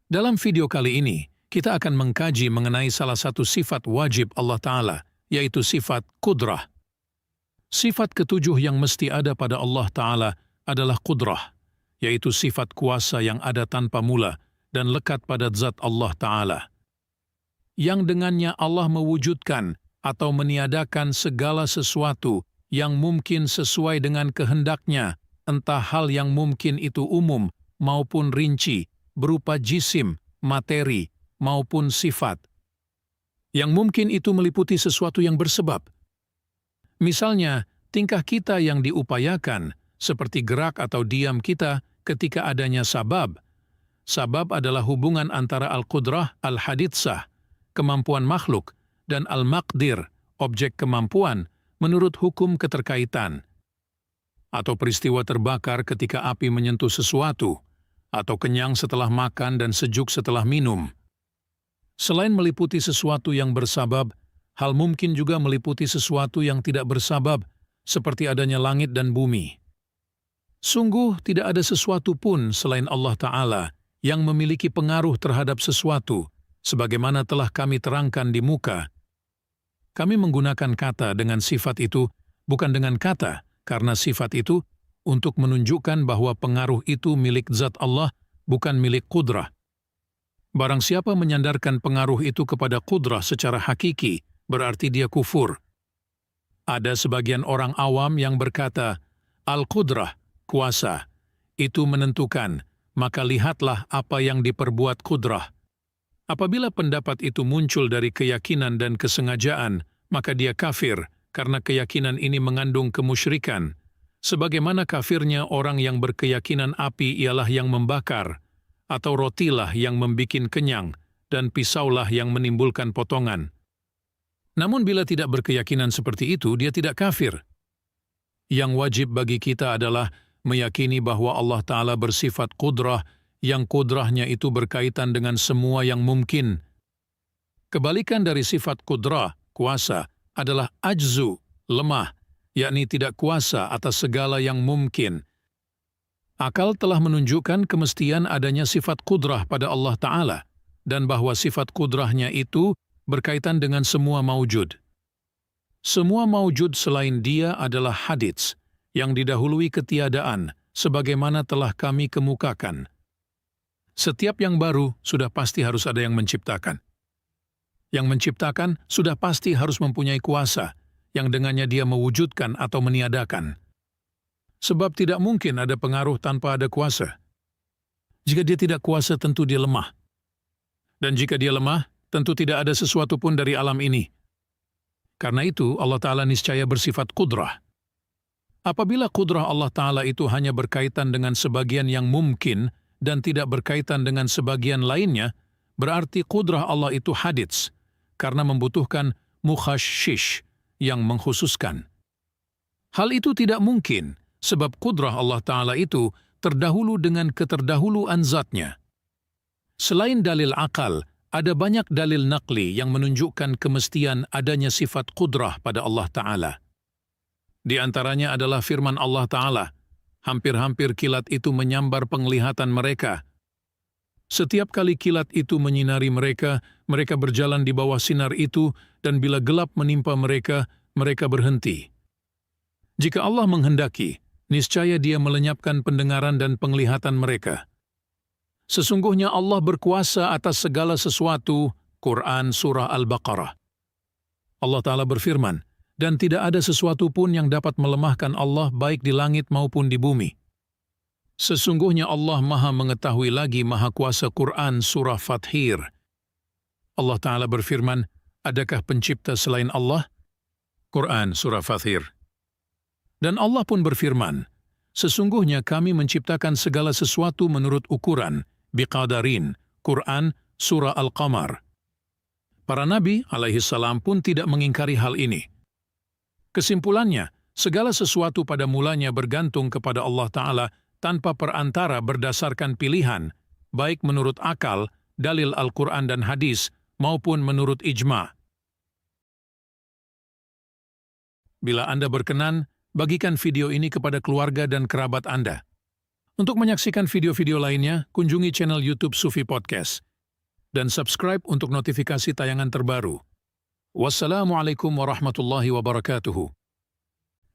Speaker 1: Dalam video kali ini, kita akan mengkaji mengenai salah satu sifat wajib Allah Ta'ala, yaitu sifat qudrah. Sifat ketujuh yang mesti ada pada Allah Ta'ala adalah qudrah, yaitu sifat kuasa yang ada tanpa mula dan lekat pada zat Allah Ta'ala, yang dengannya Allah mewujudkan atau meniadakan segala sesuatu yang mungkin sesuai dengan kehendaknya, entah hal yang mungkin itu umum maupun rinci, berupa jisim, materi, maupun sifat. Yang mungkin itu meliputi sesuatu yang bersebab. Misalnya, tingkah kita yang diupayakan, seperti gerak atau diam kita ketika adanya sabab. Sabab adalah hubungan antara al-qudrah, al-haditsah, kemampuan makhluk, dan al-maqdir, objek kemampuan, menurut hukum keterkaitan. atau peristiwa terbakar ketika api menyentuh sesuatu, atau kenyang setelah makan dan sejuk setelah minum. Selain meliputi sesuatu yang bersabab, hal mungkin juga meliputi sesuatu yang tidak bersabab, seperti adanya langit dan bumi. Sungguh tidak ada sesuatu pun selain Allah Ta'ala yang memiliki pengaruh terhadap sesuatu, sebagaimana telah kami terangkan di muka. Kami menggunakan kata dengan sifat itu, bukan dengan kata, karena sifat itu untuk menunjukkan bahwa pengaruh itu milik zat Allah, bukan milik kudrah. Barang siapa menyandarkan pengaruh itu kepada kudrah secara hakiki, berarti dia kufur. Ada sebagian orang awam yang berkata, Al-Qudrah, kuasa, itu menentukan, maka lihatlah apa yang diperbuat kudrah. Apabila pendapat itu muncul dari keyakinan dan kesengajaan, maka dia kafir, karena keyakinan ini mengandung kemusyrikan. Sebagaimana kafirnya orang yang berkeyakinan api ialah yang membakar, atau rotilah yang membikin kenyang, dan pisaulah yang menimbulkan potongan. Namun bila tidak berkeyakinan seperti itu, dia tidak kafir. Yang wajib bagi kita adalah meyakini bahwa Allah Ta'ala bersifat kudrah, yang kudrahnya itu berkaitan dengan semua yang mungkin. Kebalikan dari sifat kudrah, kuasa, adalah ajzu, lemah, yakni tidak kuasa atas segala yang mungkin. Akal telah menunjukkan kemestian adanya sifat kudrah pada Allah Ta'ala, dan bahwa sifat kudrahnya itu berkaitan dengan semua maujud. Semua maujud selain dia adalah hadits, yang didahului ketiadaan, sebagaimana telah kami kemukakan. Setiap yang baru sudah pasti harus ada yang menciptakan. Yang menciptakan sudah pasti harus mempunyai kuasa, yang dengannya dia mewujudkan atau meniadakan. Sebab tidak mungkin ada pengaruh tanpa ada kuasa. Jika dia tidak kuasa, tentu dia lemah. Dan jika dia lemah, tentu tidak ada sesuatu pun dari alam ini. Karena itu, Allah Ta'ala niscaya bersifat kudrah. Apabila kudrah Allah Ta'ala itu hanya berkaitan dengan sebagian yang mungkin dan tidak berkaitan dengan sebagian lainnya, berarti kudrah Allah itu hadits, karena membutuhkan mukhashish, yang mengkhususkan. Hal itu tidak mungkin, sebab kudrah Allah Ta'ala itu terdahulu dengan keterdahuluan zatnya. Selain dalil akal, ada banyak dalil naqli yang menunjukkan kemestian adanya sifat kudrah pada Allah Ta'ala. Di antaranya adalah firman Allah Ta'ala, hampir-hampir kilat itu menyambar penglihatan mereka. Setiap kali kilat itu menyinari mereka, mereka berjalan di bawah sinar itu, dan bila gelap menimpa mereka, mereka berhenti. Jika Allah menghendaki, niscaya Dia melenyapkan pendengaran dan penglihatan mereka. Sesungguhnya Allah berkuasa atas segala sesuatu. Quran Surah Al-Baqarah. Allah Ta'ala berfirman, dan tidak ada sesuatu pun yang dapat melemahkan Allah baik di langit maupun di bumi. Sesungguhnya Allah Maha Mengetahui lagi Maha Kuasa. Quran Surah Fathir. Allah Ta'ala berfirman, adakah pencipta selain Allah? Quran Surah Fathir. Dan Allah pun berfirman, sesungguhnya kami menciptakan segala sesuatu menurut ukuran, biqadarin. Quran Surah Al-Qamar. Para Nabi alaihissalam pun tidak mengingkari hal ini. Kesimpulannya, segala sesuatu pada mulanya bergantung kepada Allah Ta'ala tanpa perantara berdasarkan pilihan, baik menurut akal, dalil Al-Quran dan hadis, maupun menurut ijma'. Bila Anda berkenan, bagikan video ini kepada keluarga dan kerabat Anda. Untuk menyaksikan video-video lainnya, kunjungi channel YouTube Sufi Podcast dan subscribe untuk notifikasi tayangan terbaru. Wassalamualaikum warahmatullahi wabarakatuh.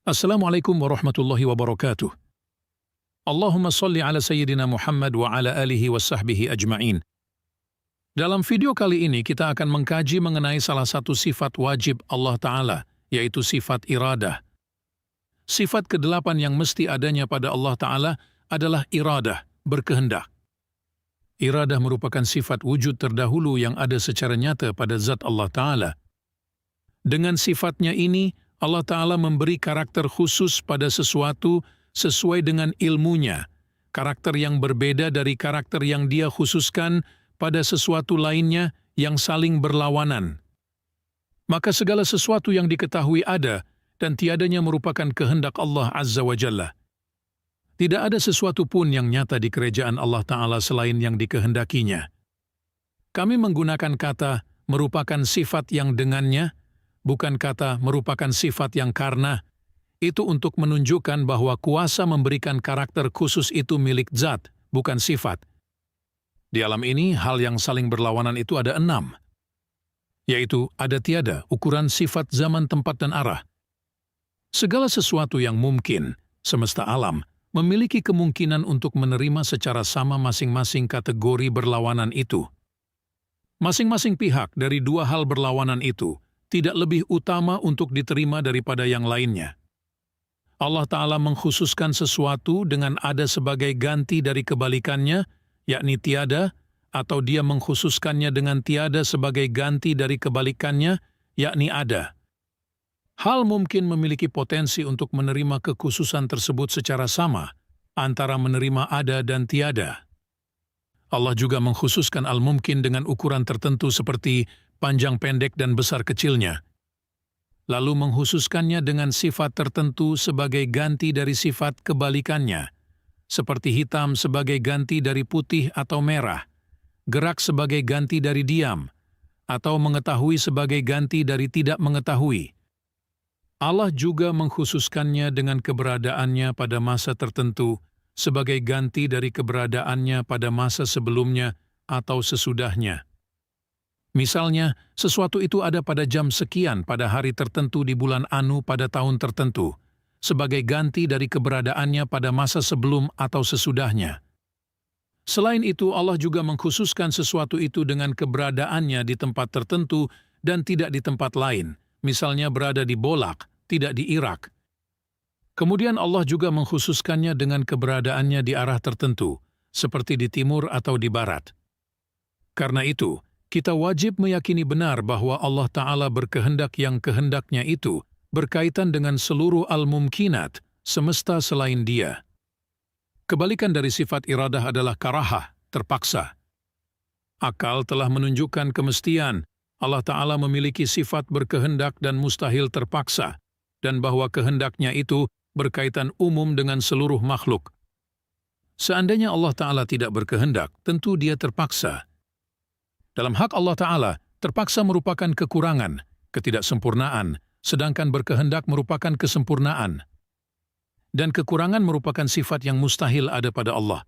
Speaker 1: Assalamualaikum warahmatullahi wabarakatuh. Allahumma salli ala Sayyidina Muhammad wa ala alihi wa sahbihi ajma'in. Dalam video kali ini kita akan mengkaji mengenai salah satu sifat wajib Allah Ta'ala, yaitu sifat iradah. Sifat ke-8 yang mesti adanya pada Allah Ta'ala adalah iradah, berkehendak. Iradah merupakan sifat wujud terdahulu yang ada secara nyata pada zat Allah Ta'ala. Dengan sifatnya ini, Allah Ta'ala memberi karakter khusus pada sesuatu sesuai dengan ilmunya, karakter yang berbeda dari karakter yang Dia khususkan pada sesuatu lainnya yang saling berlawanan. Maka segala sesuatu yang diketahui ada dan tiadanya merupakan kehendak Allah Azza wa Jalla. Tidak ada sesuatu pun yang nyata di kerajaan Allah Ta'ala selain yang dikehendakinya. Kami menggunakan kata merupakan sifat yang dengannya, bukan kata merupakan sifat yang karena. Itu untuk menunjukkan bahwa kuasa memberikan karakter khusus itu milik zat, bukan sifat. Di alam ini, hal yang saling berlawanan itu ada 6, yaitu ada tiada, ukuran, sifat, zaman, tempat, dan arah. Segala sesuatu yang mungkin, semesta alam, memiliki kemungkinan untuk menerima secara sama masing-masing kategori berlawanan itu. Masing-masing pihak dari dua hal berlawanan itu tidak lebih utama untuk diterima daripada yang lainnya. Allah Ta'ala mengkhususkan sesuatu dengan ada sebagai ganti dari kebalikannya, yakni tiada, atau Dia mengkhususkannya dengan tiada sebagai ganti dari kebalikannya, yakni ada. Hal mungkin memiliki potensi untuk menerima kekhususan tersebut secara sama, antara menerima ada dan tiada. Allah juga mengkhususkan al-mumkin dengan ukuran tertentu seperti panjang pendek dan besar kecilnya, lalu mengkhususkannya dengan sifat tertentu sebagai ganti dari sifat kebalikannya, seperti hitam sebagai ganti dari putih atau merah, gerak sebagai ganti dari diam, atau mengetahui sebagai ganti dari tidak mengetahui. Allah juga mengkhususkannya dengan keberadaannya pada masa tertentu sebagai ganti dari keberadaannya pada masa sebelumnya atau sesudahnya. Misalnya, sesuatu itu ada pada jam sekian pada hari tertentu di bulan Anu pada tahun tertentu, sebagai ganti dari keberadaannya pada masa sebelum atau sesudahnya. Selain itu, Allah juga mengkhususkan sesuatu itu dengan keberadaannya di tempat tertentu dan tidak di tempat lain, misalnya berada di Bolak, tidak di Irak. Kemudian Allah juga mengkhususkannya dengan keberadaannya di arah tertentu, seperti di timur atau di barat. Karena itu, kita wajib meyakini benar bahwa Allah Ta'ala berkehendak yang kehendaknya itu berkaitan dengan seluruh al-mumkinat, semesta selain Dia. Kebalikan dari sifat iradah adalah karahah, terpaksa. Akal telah menunjukkan kemestian, Allah Ta'ala memiliki sifat berkehendak dan mustahil terpaksa, dan bahwa kehendaknya itu berkaitan umum dengan seluruh makhluk. Seandainya Allah Ta'ala tidak berkehendak, tentu Dia terpaksa. Dalam hak Allah Ta'ala, terpaksa merupakan kekurangan, ketidaksempurnaan, sedangkan berkehendak merupakan kesempurnaan. Dan kekurangan merupakan sifat yang mustahil ada pada Allah.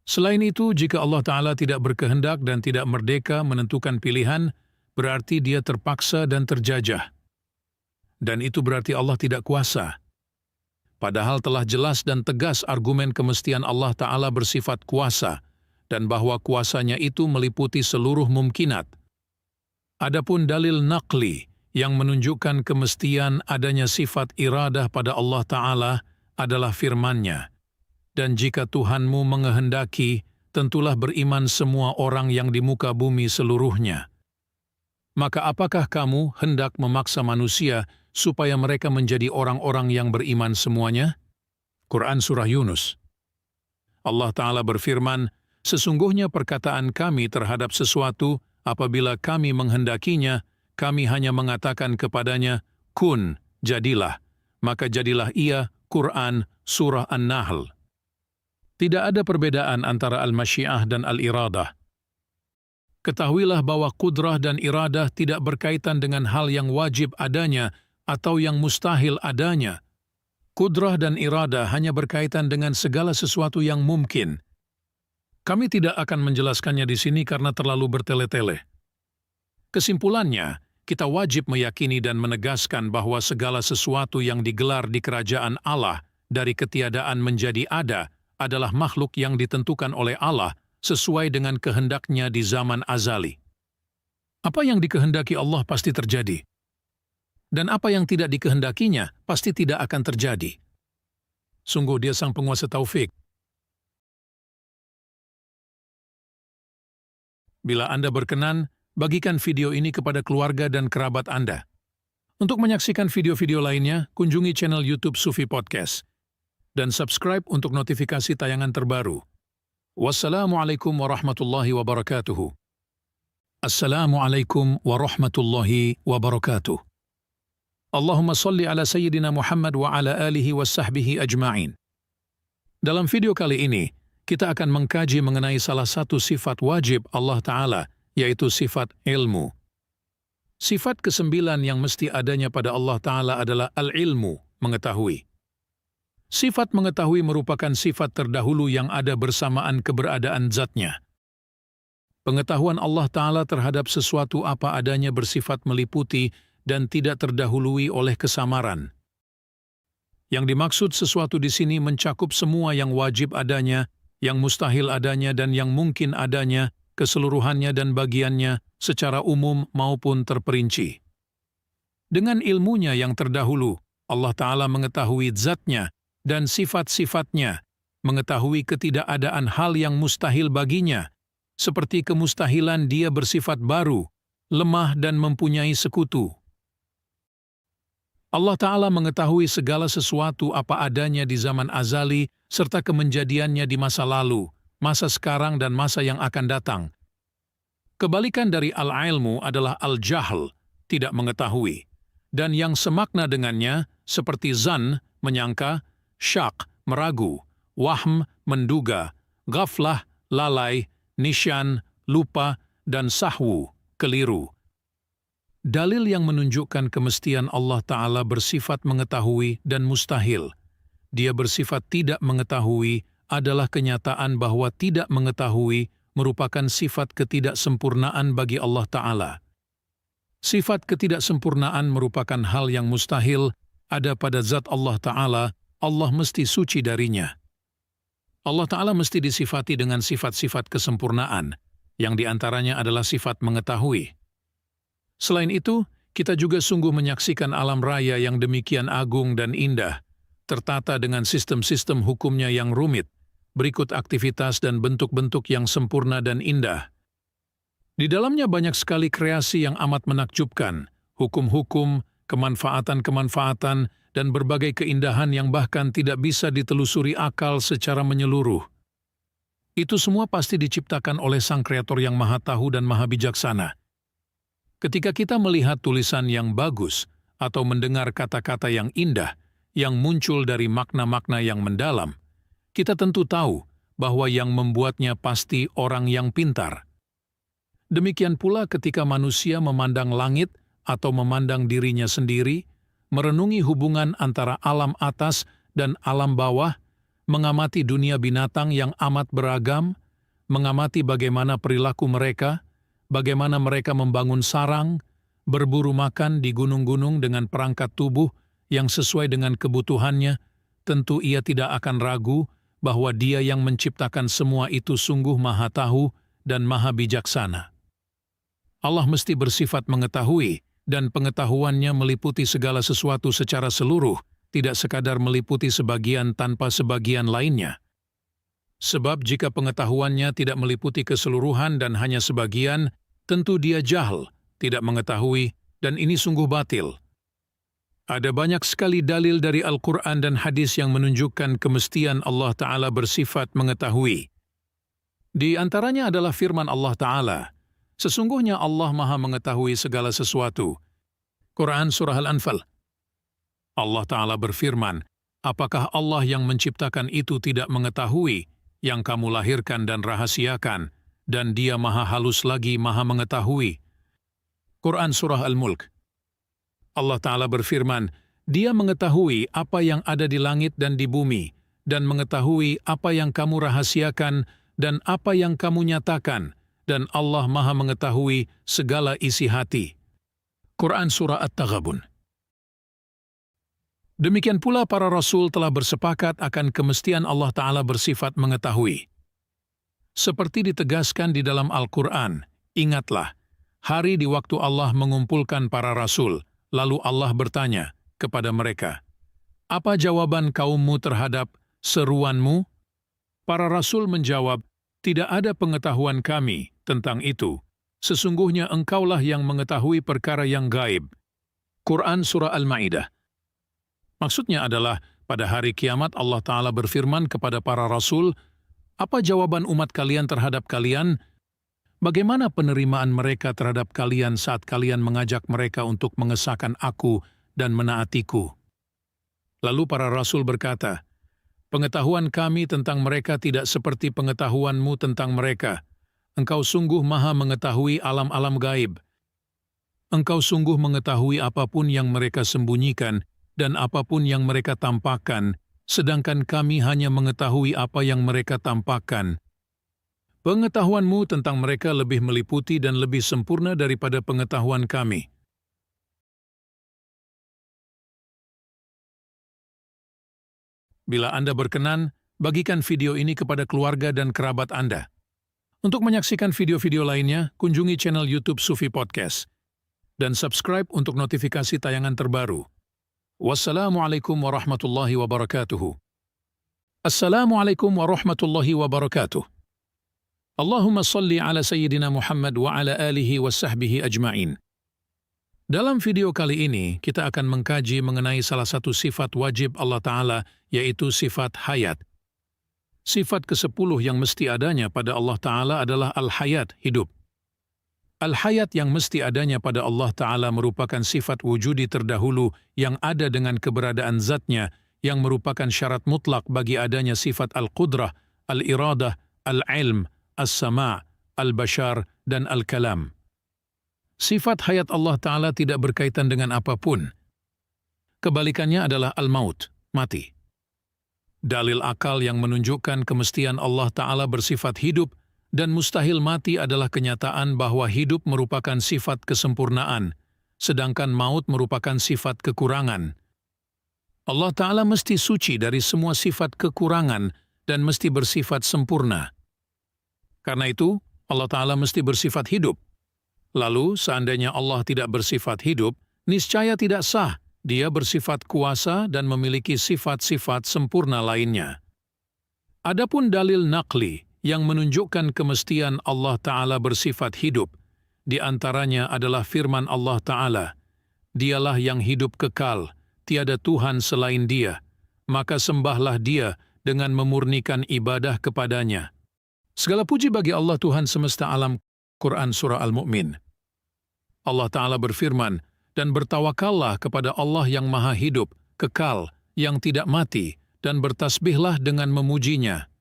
Speaker 1: Selain itu, jika Allah Ta'ala tidak berkehendak dan tidak merdeka menentukan pilihan, berarti Dia terpaksa dan terjajah. Dan itu berarti Allah tidak kuasa. Padahal telah jelas dan tegas argumen kemestian Allah Ta'ala bersifat kuasa, dan bahwa kuasanya itu meliputi seluruh mumkinat. Adapun dalil naqli yang menunjukkan kemestian adanya sifat iradah pada Allah Ta'ala adalah firman-Nya. Dan jika Tuhanmu mengehendaki, tentulah beriman semua orang yang di muka bumi seluruhnya. Maka apakah kamu hendak memaksa manusia supaya mereka menjadi orang-orang yang beriman semuanya? Quran Surah Yunus. Allah Ta'ala berfirman, sesungguhnya perkataan kami terhadap sesuatu, apabila kami menghendakinya, kami hanya mengatakan kepadanya, kun, jadilah, maka jadilah ia. Quran Surah An-Nahl. Tidak ada perbedaan antara al-masyiah dan al-iradah. Ketahuilah bahwa kudrah dan iradah tidak berkaitan dengan hal yang wajib adanya atau yang mustahil adanya. Kudrah dan iradah hanya berkaitan dengan segala sesuatu yang mungkin. Kami tidak akan menjelaskannya di sini karena terlalu bertele-tele. Kesimpulannya, kita wajib meyakini dan menegaskan bahwa segala sesuatu yang digelar di kerajaan Allah dari ketiadaan menjadi ada adalah makhluk yang ditentukan oleh Allah sesuai dengan kehendaknya di zaman azali. Apa yang dikehendaki Allah pasti terjadi. Dan apa yang tidak dikehendakinya pasti tidak akan terjadi. Sungguh Dia Sang Penguasa Taufik. Bila Anda berkenan, bagikan video ini kepada keluarga dan kerabat Anda. Untuk menyaksikan video-video lainnya, kunjungi channel YouTube Sufi Podcast dan subscribe untuk notifikasi tayangan terbaru. Wassalamualaikum warahmatullahi wabarakatuh. Assalamualaikum warahmatullahi wabarakatuh. Allahumma salli ala Sayyidina Muhammad wa ala alihi wa sahbihi ajma'in. Dalam video kali ini, kita akan mengkaji mengenai salah satu sifat wajib Allah Ta'ala, yaitu sifat ilmu. Sifat kesembilan yang mesti adanya pada Allah Ta'ala adalah al-ilmu, mengetahui. Sifat mengetahui merupakan sifat terdahulu yang ada bersamaan keberadaan zatnya. Pengetahuan Allah Ta'ala terhadap sesuatu apa adanya bersifat meliputi dan tidak terdahului oleh kesamaran. Yang dimaksud sesuatu di sini mencakup semua yang wajib adanya, yang mustahil adanya dan yang mungkin adanya, keseluruhannya dan bagiannya secara umum maupun terperinci. Dengan ilmunya yang terdahulu, Allah Ta'ala mengetahui zatnya dan sifat-sifatnya, mengetahui ketidakadaan hal yang mustahil baginya, seperti kemustahilan dia bersifat baru, lemah dan mempunyai sekutu. Allah Ta'ala mengetahui segala sesuatu apa adanya di zaman azali serta kemenjadiannya di masa lalu, masa sekarang dan masa yang akan datang. Kebalikan dari al-ilmu adalah al-jahl, tidak mengetahui. Dan yang semakna dengannya seperti zan, menyangka, syak, meragu, wahm, menduga, ghaflah, lalai, nisyan, lupa, dan sahwu, keliru. Dalil yang menunjukkan kemestian Allah Ta'ala bersifat mengetahui dan mustahil. Dia bersifat tidak mengetahui adalah kenyataan bahwa tidak mengetahui merupakan sifat ketidaksempurnaan bagi Allah Ta'ala. Sifat ketidaksempurnaan merupakan hal yang mustahil ada pada zat Allah Ta'ala, Allah mesti suci darinya. Allah Ta'ala mesti disifati dengan sifat-sifat kesempurnaan, yang diantaranya adalah sifat mengetahui. Selain itu, kita juga sungguh menyaksikan alam raya yang demikian agung dan indah, tertata dengan sistem-sistem hukumnya yang rumit, berikut aktivitas dan bentuk-bentuk yang sempurna dan indah. Di dalamnya banyak sekali kreasi yang amat menakjubkan, hukum-hukum, kemanfaatan-kemanfaatan, dan berbagai keindahan yang bahkan tidak bisa ditelusuri akal secara menyeluruh. Itu semua pasti diciptakan oleh Sang Kreator yang Maha Tahu dan Maha Bijaksana. Ketika kita melihat tulisan yang bagus atau mendengar kata-kata yang indah yang muncul dari makna-makna yang mendalam, kita tentu tahu bahwa yang membuatnya pasti orang yang pintar. Demikian pula ketika manusia memandang langit atau memandang dirinya sendiri, merenungi hubungan antara alam atas dan alam bawah, mengamati dunia binatang yang amat beragam, mengamati bagaimana perilaku mereka, bagaimana mereka membangun sarang, berburu makan di gunung-gunung dengan perangkat tubuh yang sesuai dengan kebutuhannya, tentu ia tidak akan ragu bahwa Dia yang menciptakan semua itu sungguh Maha Tahu dan Maha Bijaksana. Allah mesti bersifat mengetahui, dan pengetahuannya meliputi segala sesuatu secara seluruh, tidak sekadar meliputi sebagian tanpa sebagian lainnya. Sebab jika pengetahuannya tidak meliputi keseluruhan dan hanya sebagian, tentu dia jahil, tidak mengetahui, dan ini sungguh batil. Ada banyak sekali dalil dari Al-Quran dan hadis yang menunjukkan kemestian Allah Ta'ala bersifat mengetahui. Di antaranya adalah firman Allah Ta'ala, sesungguhnya Allah Maha mengetahui segala sesuatu. Quran Surah Al-Anfal. Allah Ta'ala berfirman, apakah Allah yang menciptakan itu tidak mengetahui yang kamu lahirkan dan rahasiakan, dan Dia Maha halus lagi Maha mengetahui. Quran Surah Al-Mulk. Allah Ta'ala berfirman, Dia mengetahui apa yang ada di langit dan di bumi, dan mengetahui apa yang kamu rahasiakan dan apa yang kamu nyatakan, dan Allah Maha mengetahui segala isi hati. Quran Surah At-Taghabun. Demikian pula para Rasul telah bersepakat akan kemestian Allah Ta'ala bersifat mengetahui. Seperti ditegaskan di dalam Al-Quran, ingatlah, hari di waktu Allah mengumpulkan para Rasul, lalu Allah bertanya kepada mereka, apa jawaban kaummu terhadap seruanmu? Para Rasul menjawab, tidak ada pengetahuan kami tentang itu. Sesungguhnya engkaulah yang mengetahui perkara yang gaib. Quran Surah Al-Ma'idah. Maksudnya adalah, pada hari kiamat Allah Ta'ala berfirman kepada para Rasul, apa jawaban umat kalian terhadap kalian? Bagaimana penerimaan mereka terhadap kalian saat kalian mengajak mereka untuk mengesahkan aku dan menaatiku? Lalu para Rasul berkata, Pengetahuan kami tentang mereka tidak seperti pengetahuan-Mu tentang mereka. Engkau sungguh maha mengetahui alam-alam gaib. Engkau sungguh mengetahui apapun yang mereka sembunyikan dan apapun yang mereka tampakkan, sedangkan kami hanya mengetahui apa yang mereka tampakkan. Pengetahuan-Mu tentang mereka lebih meliputi dan lebih sempurna daripada pengetahuan kami. Bila Anda berkenan, bagikan video ini kepada keluarga dan kerabat Anda. Untuk menyaksikan video-video lainnya, kunjungi channel YouTube Sufi Podcast dan subscribe untuk notifikasi tayangan terbaru. Wassalamualaikum warahmatullahi wabarakatuh. Assalamualaikum warahmatullahi wabarakatuh. Allahumma salli ala Sayyidina Muhammad wa ala alihi wa sahbihi ajma'in. Dalam video kali ini, kita akan mengkaji mengenai salah satu sifat wajib Allah Ta'ala, yaitu sifat hayat. Sifat ke-10 yang mesti adanya pada Allah Ta'ala adalah al-hayat, hidup. Al-hayat yang mesti adanya pada Allah Ta'ala merupakan sifat wujudi terdahulu yang ada dengan keberadaan zatnya, yang merupakan syarat mutlak bagi adanya sifat al-qudrah, al-iradah, al-ilm, as-sama', al-bashar, dan al-kalam. Sifat hayat Allah Ta'ala tidak berkaitan dengan apapun. Kebalikannya adalah al-maut, mati. Dalil akal yang menunjukkan kemestian Allah Ta'ala bersifat hidup dan mustahil mati adalah kenyataan bahwa hidup merupakan sifat kesempurnaan, sedangkan maut merupakan sifat kekurangan. Allah Ta'ala mesti suci dari semua sifat kekurangan dan mesti bersifat sempurna. Karena itu, Allah Ta'ala mesti bersifat hidup. Lalu, seandainya Allah tidak bersifat hidup, niscaya tidak sah Dia bersifat kuasa dan memiliki sifat-sifat sempurna lainnya. Adapun dalil naqli yang menunjukkan kemestian Allah Ta'ala bersifat hidup, di antaranya adalah firman Allah Ta'ala, Dialah yang hidup kekal, tiada Tuhan selain Dia, maka sembahlah Dia dengan memurnikan ibadah kepadanya. Segala puji bagi Allah Tuhan semesta alam. Quran Surah Al-Mu'min. Allah Ta'ala berfirman, dan bertawakallah kepada Allah yang maha hidup, kekal, yang tidak mati, dan bertasbihlah dengan memujinya.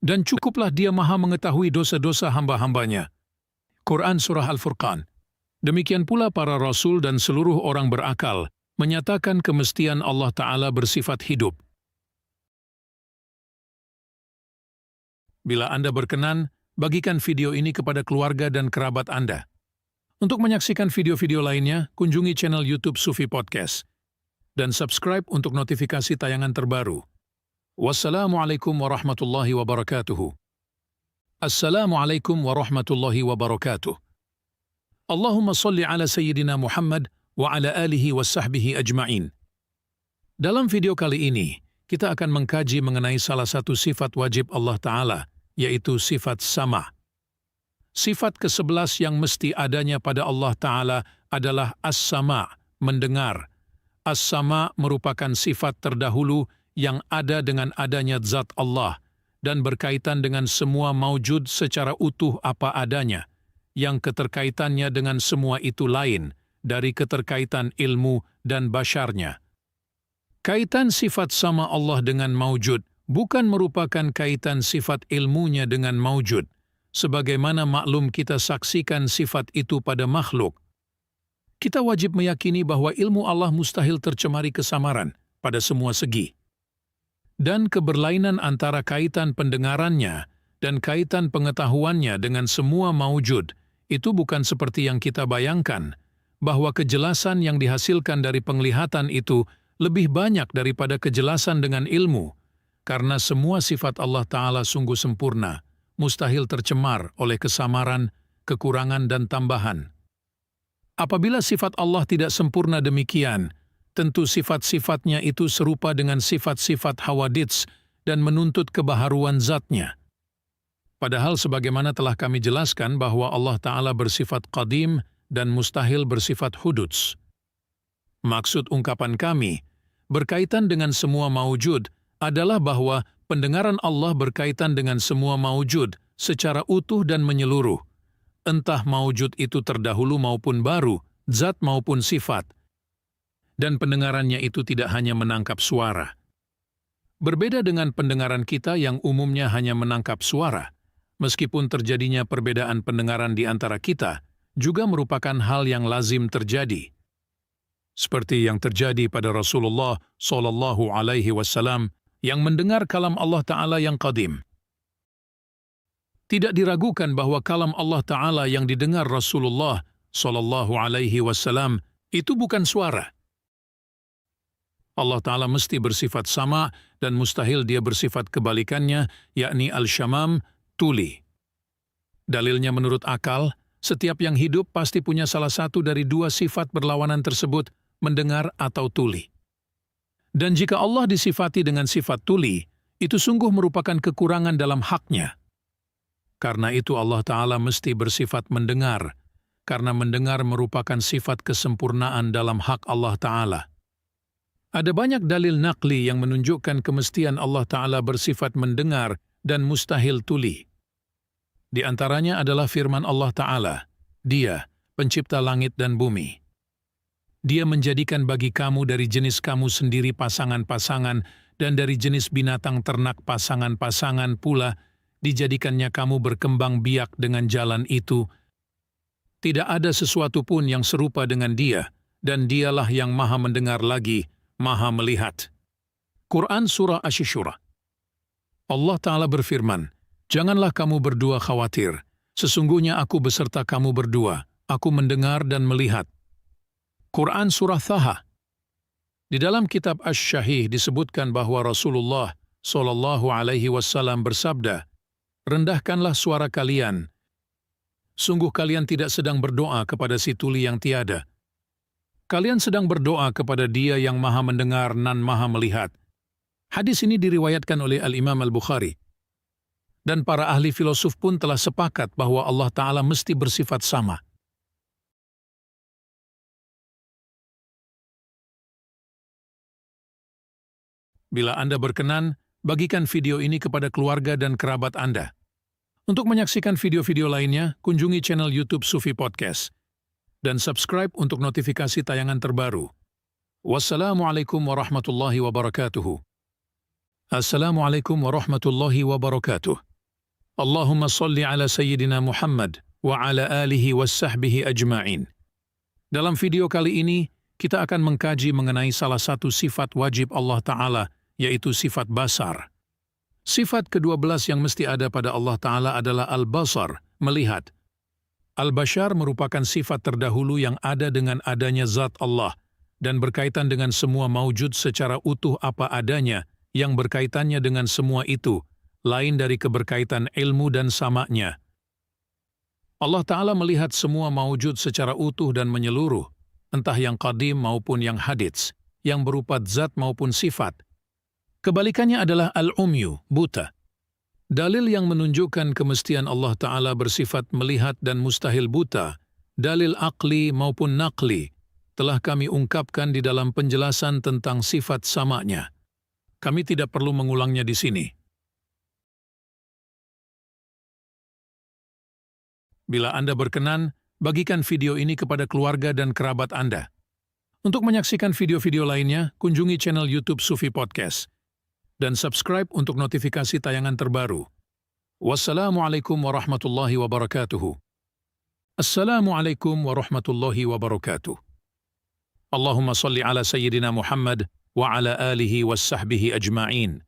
Speaker 1: Dan cukuplah Dia maha mengetahui dosa-dosa hamba-hambanya. Quran Surah Al-Furqan. Demikian pula para rasul dan seluruh orang berakal menyatakan kemestian Allah Ta'ala bersifat hidup. Bila Anda berkenan, bagikan video ini kepada keluarga dan kerabat Anda. Untuk menyaksikan video-video lainnya, kunjungi channel YouTube Sufi Podcast dan subscribe untuk notifikasi tayangan terbaru. Wassalamualaikum warahmatullahi wabarakatuh. Assalamualaikum warahmatullahi wabarakatuh. Allahumma salli ala Sayyidina Muhammad wa ala alihi wa sahbihi ajma'in. Dalam video kali ini, kita akan mengkaji mengenai salah satu sifat wajib Allah Ta'ala, yaitu sifat sama'. Sifat ke-11 yang mesti adanya pada Allah Ta'ala adalah as-sama', mendengar. As-sama' merupakan sifat terdahulu yang ada dengan adanya zat Allah dan berkaitan dengan semua maujud secara utuh apa adanya, yang keterkaitannya dengan semua itu lain dari keterkaitan ilmu dan basyarnya. Kaitan sifat sama Allah dengan maujud bukan merupakan kaitan sifat ilmunya dengan maujud, sebagaimana maklum kita saksikan sifat itu pada makhluk. Kita wajib meyakini bahwa ilmu Allah mustahil tercemari kesamaran pada semua segi. Dan keberlainan antara kaitan pendengarannya dan kaitan pengetahuannya dengan semua maujud itu bukan seperti yang kita bayangkan, bahwa kejelasan yang dihasilkan dari penglihatan itu lebih banyak daripada kejelasan dengan ilmu, karena semua sifat Allah Ta'ala sungguh sempurna, mustahil tercemar oleh kesamaran, kekurangan dan tambahan. Apabila sifat Allah tidak sempurna demikian, tentu sifat-sifatnya itu serupa dengan sifat-sifat hawadits dan menuntut kebaharuan zatnya. Padahal sebagaimana telah kami jelaskan bahwa Allah Ta'ala bersifat qadim dan mustahil bersifat huduts. Maksud ungkapan kami, berkaitan dengan semua maujud, adalah bahwa pendengaran Allah berkaitan dengan semua maujud secara utuh dan menyeluruh, entah maujud itu terdahulu maupun baru, zat maupun sifat. Dan pendengarannya itu tidak hanya menangkap suara. Berbeda dengan pendengaran kita yang umumnya hanya menangkap suara, meskipun terjadinya perbedaan pendengaran di antara kita, juga merupakan hal yang lazim terjadi. Seperti yang terjadi pada Rasulullah Shallallahu Alaihi Wasallam yang mendengar kalam Allah Ta'ala yang qadim. Tidak diragukan bahwa kalam Allah Ta'ala yang didengar Rasulullah Shallallahu Alaihi Wasallam itu bukan suara. Allah Ta'ala mesti bersifat sama dan mustahil dia bersifat kebalikannya, yakni al-syamam, tuli. Dalilnya menurut akal, setiap yang hidup pasti punya salah satu dari dua sifat berlawanan tersebut, mendengar atau tuli. Dan jika Allah disifati dengan sifat tuli, itu sungguh merupakan kekurangan dalam haknya. Karena itu Allah Ta'ala mesti bersifat mendengar, karena mendengar merupakan sifat kesempurnaan dalam hak Allah Ta'ala. Ada banyak dalil naqli yang menunjukkan kemestian Allah Ta'ala bersifat mendengar dan mustahil tuli. Di antaranya adalah firman Allah Ta'ala, Dia, pencipta langit dan bumi. Dia menjadikan bagi kamu dari jenis kamu sendiri pasangan-pasangan dan dari jenis binatang ternak pasangan-pasangan pula, dijadikannya kamu berkembang biak dengan jalan itu. Tidak ada sesuatu pun yang serupa dengan Dia, dan Dialah yang maha mendengar lagi, maha melihat. Quran Surah Asy-Syura. Allah Ta'ala berfirman, "Janganlah kamu berdua khawatir, sesungguhnya aku beserta kamu berdua, aku mendengar dan melihat." Quran Surah Thaha. Di dalam kitab Asy-Syahih disebutkan bahwa Rasulullah Shallallahu Alaihi Wasallam bersabda, "Rendahkanlah suara kalian. Sungguh kalian tidak sedang berdoa kepada si tuli yang tiada. Kalian sedang berdoa kepada Dia yang maha mendengar dan maha melihat." Hadis ini diriwayatkan oleh Al-Imam Al-Bukhari. Dan para ahli filosof pun telah sepakat bahwa Allah Ta'ala mesti bersifat sama. Bila Anda berkenan, bagikan video ini kepada keluarga dan kerabat Anda. Untuk menyaksikan video-video lainnya, kunjungi channel YouTube Sufi Podcast. Dan subscribe untuk notifikasi tayangan terbaru. Wassalamualaikum warahmatullahi wabarakatuh. Assalamualaikum warahmatullahi wabarakatuh. Allahumma salli ala Sayyidina Muhammad wa ala alihi wassahbihi ajma'in. Dalam video kali ini, kita akan mengkaji mengenai salah satu sifat wajib Allah Ta'ala, yaitu sifat basar. Sifat ke-12 yang mesti ada pada Allah Ta'ala adalah al-basar, melihat. Al-bashar merupakan sifat terdahulu yang ada dengan adanya zat Allah dan berkaitan dengan semua maujud secara utuh apa adanya yang berkaitannya dengan semua itu, lain dari keberkaitan ilmu dan samanya. Allah Ta'ala melihat semua maujud secara utuh dan menyeluruh, entah yang qadim maupun yang hadits, yang berupa zat maupun sifat. Kebalikannya adalah al-umyu, buta. Dalil yang menunjukkan kemestian Allah Ta'ala bersifat melihat dan mustahil buta, dalil akli maupun naqli, telah kami ungkapkan di dalam penjelasan tentang sifat samanya. Kami tidak perlu mengulangnya di sini. Bila Anda berkenan, bagikan video ini kepada keluarga dan kerabat Anda. Untuk menyaksikan video-video lainnya, kunjungi channel YouTube Sufi Podcast. Dan subscribe untuk notifikasi tayangan terbaru. Wassalamualaikum warahmatullahi wabarakatuh. Assalamualaikum warahmatullahi wabarakatuh. Allahumma salli ala Sayyidina Muhammad wa ala alihi wassahbihi ajma'in.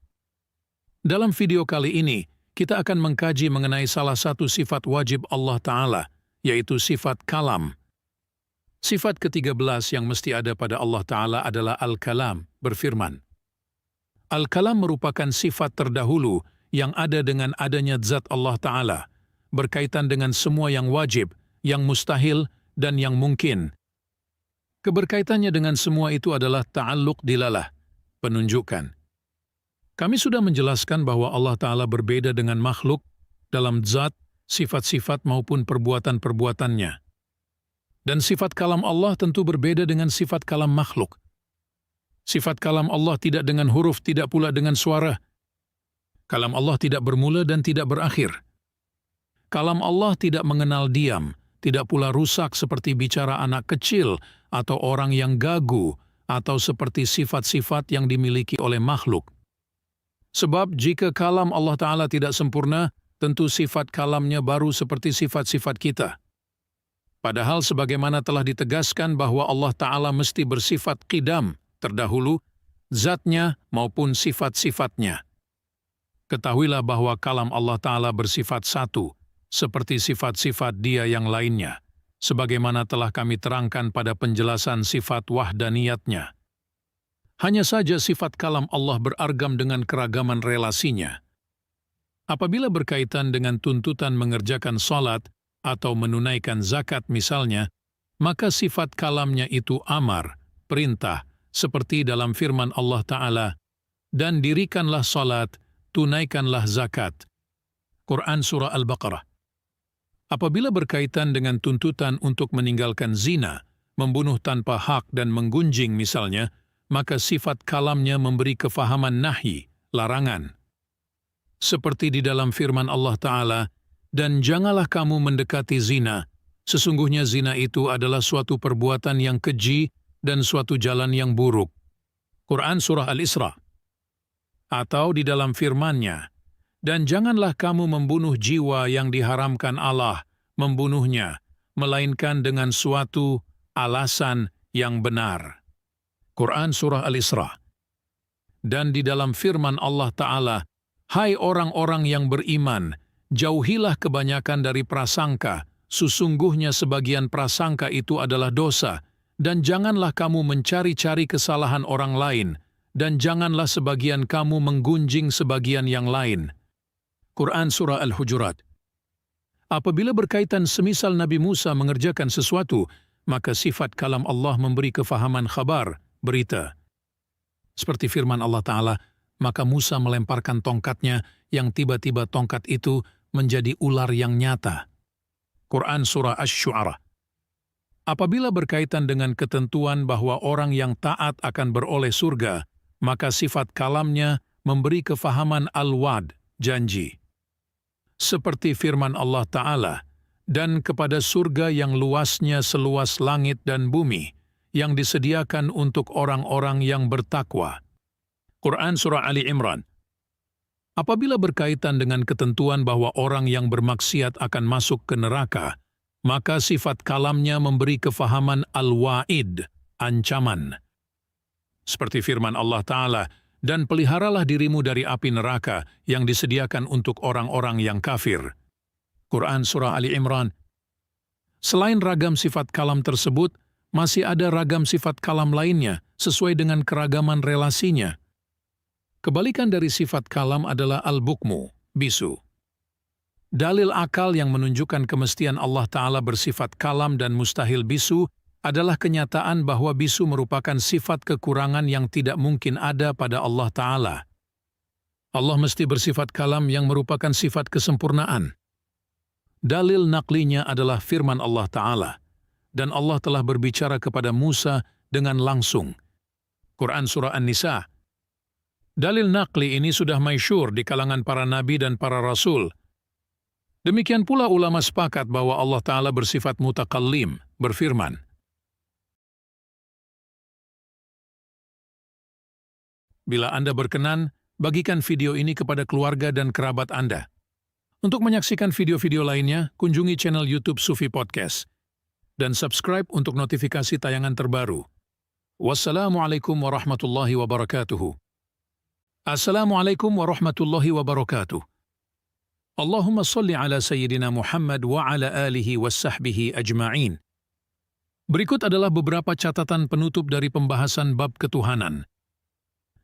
Speaker 1: Dalam video kali ini, kita akan mengkaji mengenai salah satu sifat wajib Allah Ta'ala, yaitu sifat kalam. Sifat ke-13 yang mesti ada pada Allah Ta'ala adalah al-kalam, berfirman. Al-kalam merupakan sifat terdahulu yang ada dengan adanya zat Allah Ta'ala, berkaitan dengan semua yang wajib, yang mustahil, dan yang mungkin. Keberkaitannya dengan semua itu adalah ta'alluq dilalah, penunjukan. Kami sudah menjelaskan bahwa Allah Ta'ala berbeda dengan makhluk dalam zat, sifat-sifat maupun perbuatan-perbuatannya. Dan sifat kalam Allah tentu berbeda dengan sifat kalam makhluk. Sifat kalam Allah tidak dengan huruf, tidak pula dengan suara. Kalam Allah tidak bermula dan tidak berakhir. Kalam Allah tidak mengenal diam, tidak pula rusak seperti bicara anak kecil atau orang yang gagu, atau seperti sifat-sifat yang dimiliki oleh makhluk. Sebab jika kalam Allah Ta'ala tidak sempurna, tentu sifat kalamnya baru seperti sifat-sifat kita. Padahal sebagaimana telah ditegaskan bahwa Allah Ta'ala mesti bersifat qidam, terdahulu, zatnya maupun sifat-sifatnya. Ketahuilah bahwa kalam Allah Ta'ala bersifat satu, seperti sifat-sifat Dia yang lainnya, sebagaimana telah kami terangkan pada penjelasan sifat wahdaniyatnya. Hanya saja sifat kalam Allah beragam dengan keragaman relasinya. Apabila berkaitan dengan tuntutan mengerjakan salat atau menunaikan zakat misalnya, maka sifat kalamnya itu amar, perintah, seperti dalam firman Allah Ta'ala, dan dirikanlah salat, tunaikanlah zakat. Quran Surah Al-Baqarah. Apabila berkaitan dengan tuntutan untuk meninggalkan zina, membunuh tanpa hak dan menggunjing misalnya, maka sifat kalamnya memberi kefahaman nahi, larangan. Seperti di dalam firman Allah Ta'ala, dan janganlah kamu mendekati zina, sesungguhnya zina itu adalah suatu perbuatan yang keji dan suatu jalan yang buruk. Quran Surah Al-Isra. Atau di dalam firman-Nya, dan janganlah kamu membunuh jiwa yang diharamkan Allah, membunuhnya, melainkan dengan suatu alasan yang benar. Quran Surah Al-Isra. Dan di dalam firman Allah Ta'ala, hai orang-orang yang beriman, jauhilah kebanyakan dari prasangka, sesungguhnya sebagian prasangka itu adalah dosa, dan janganlah kamu mencari-cari kesalahan orang lain, dan janganlah sebagian kamu menggunjing sebagian yang lain. Quran Surah Al-Hujurat. Apabila berkaitan semisal Nabi Musa mengerjakan sesuatu, maka sifat kalam Allah memberi kefahaman khabar, berita. Seperti firman Allah Ta'ala, maka Musa melemparkan tongkatnya yang tiba-tiba tongkat itu menjadi ular yang nyata. Quran Surah Asy-Syu'ara. Apabila berkaitan dengan ketentuan bahwa orang yang taat akan beroleh surga, maka sifat kalamnya memberi kefahaman al-wa'd, janji. Seperti firman Allah Ta'ala, dan kepada surga yang luasnya seluas langit dan bumi, yang disediakan untuk orang-orang yang bertakwa. Quran Surah Ali Imran. Apabila berkaitan dengan ketentuan bahwa orang yang bermaksiat akan masuk ke neraka, maka sifat kalamnya memberi kefahaman al-wa'id, ancaman. Seperti firman Allah Ta'ala, dan peliharalah dirimu dari api neraka yang disediakan untuk orang-orang yang kafir. Quran Surah Ali Imran. Selain ragam sifat kalam tersebut, masih ada ragam sifat kalam lainnya sesuai dengan keragaman relasinya. Kebalikan dari sifat kalam adalah al-bukmu, bisu. Dalil akal yang menunjukkan kemestian Allah Ta'ala bersifat kalam dan mustahil bisu adalah kenyataan bahwa bisu merupakan sifat kekurangan yang tidak mungkin ada pada Allah Ta'ala. Allah mesti bersifat kalam yang merupakan sifat kesempurnaan. Dalil naklinya adalah firman Allah Ta'ala, dan Allah telah berbicara kepada Musa dengan langsung. Quran Surah An-Nisa. Dalil nakli ini sudah masyhur di kalangan para nabi dan para rasul. Demikian pula ulama sepakat bahwa Allah Ta'ala bersifat mutakallim, berfirman. Bila Anda berkenan, bagikan video ini kepada keluarga dan kerabat Anda. Untuk menyaksikan video-video lainnya, kunjungi channel YouTube Sufi Podcast dan subscribe untuk notifikasi tayangan terbaru. Wassalamualaikum warahmatullahi wabarakatuh. Assalamualaikum warahmatullahi wabarakatuh. Allahumma salli ala Sayyidina Muhammad wa ala alihi wassahbihi ajma'in. Berikut adalah beberapa catatan penutup dari pembahasan bab ketuhanan.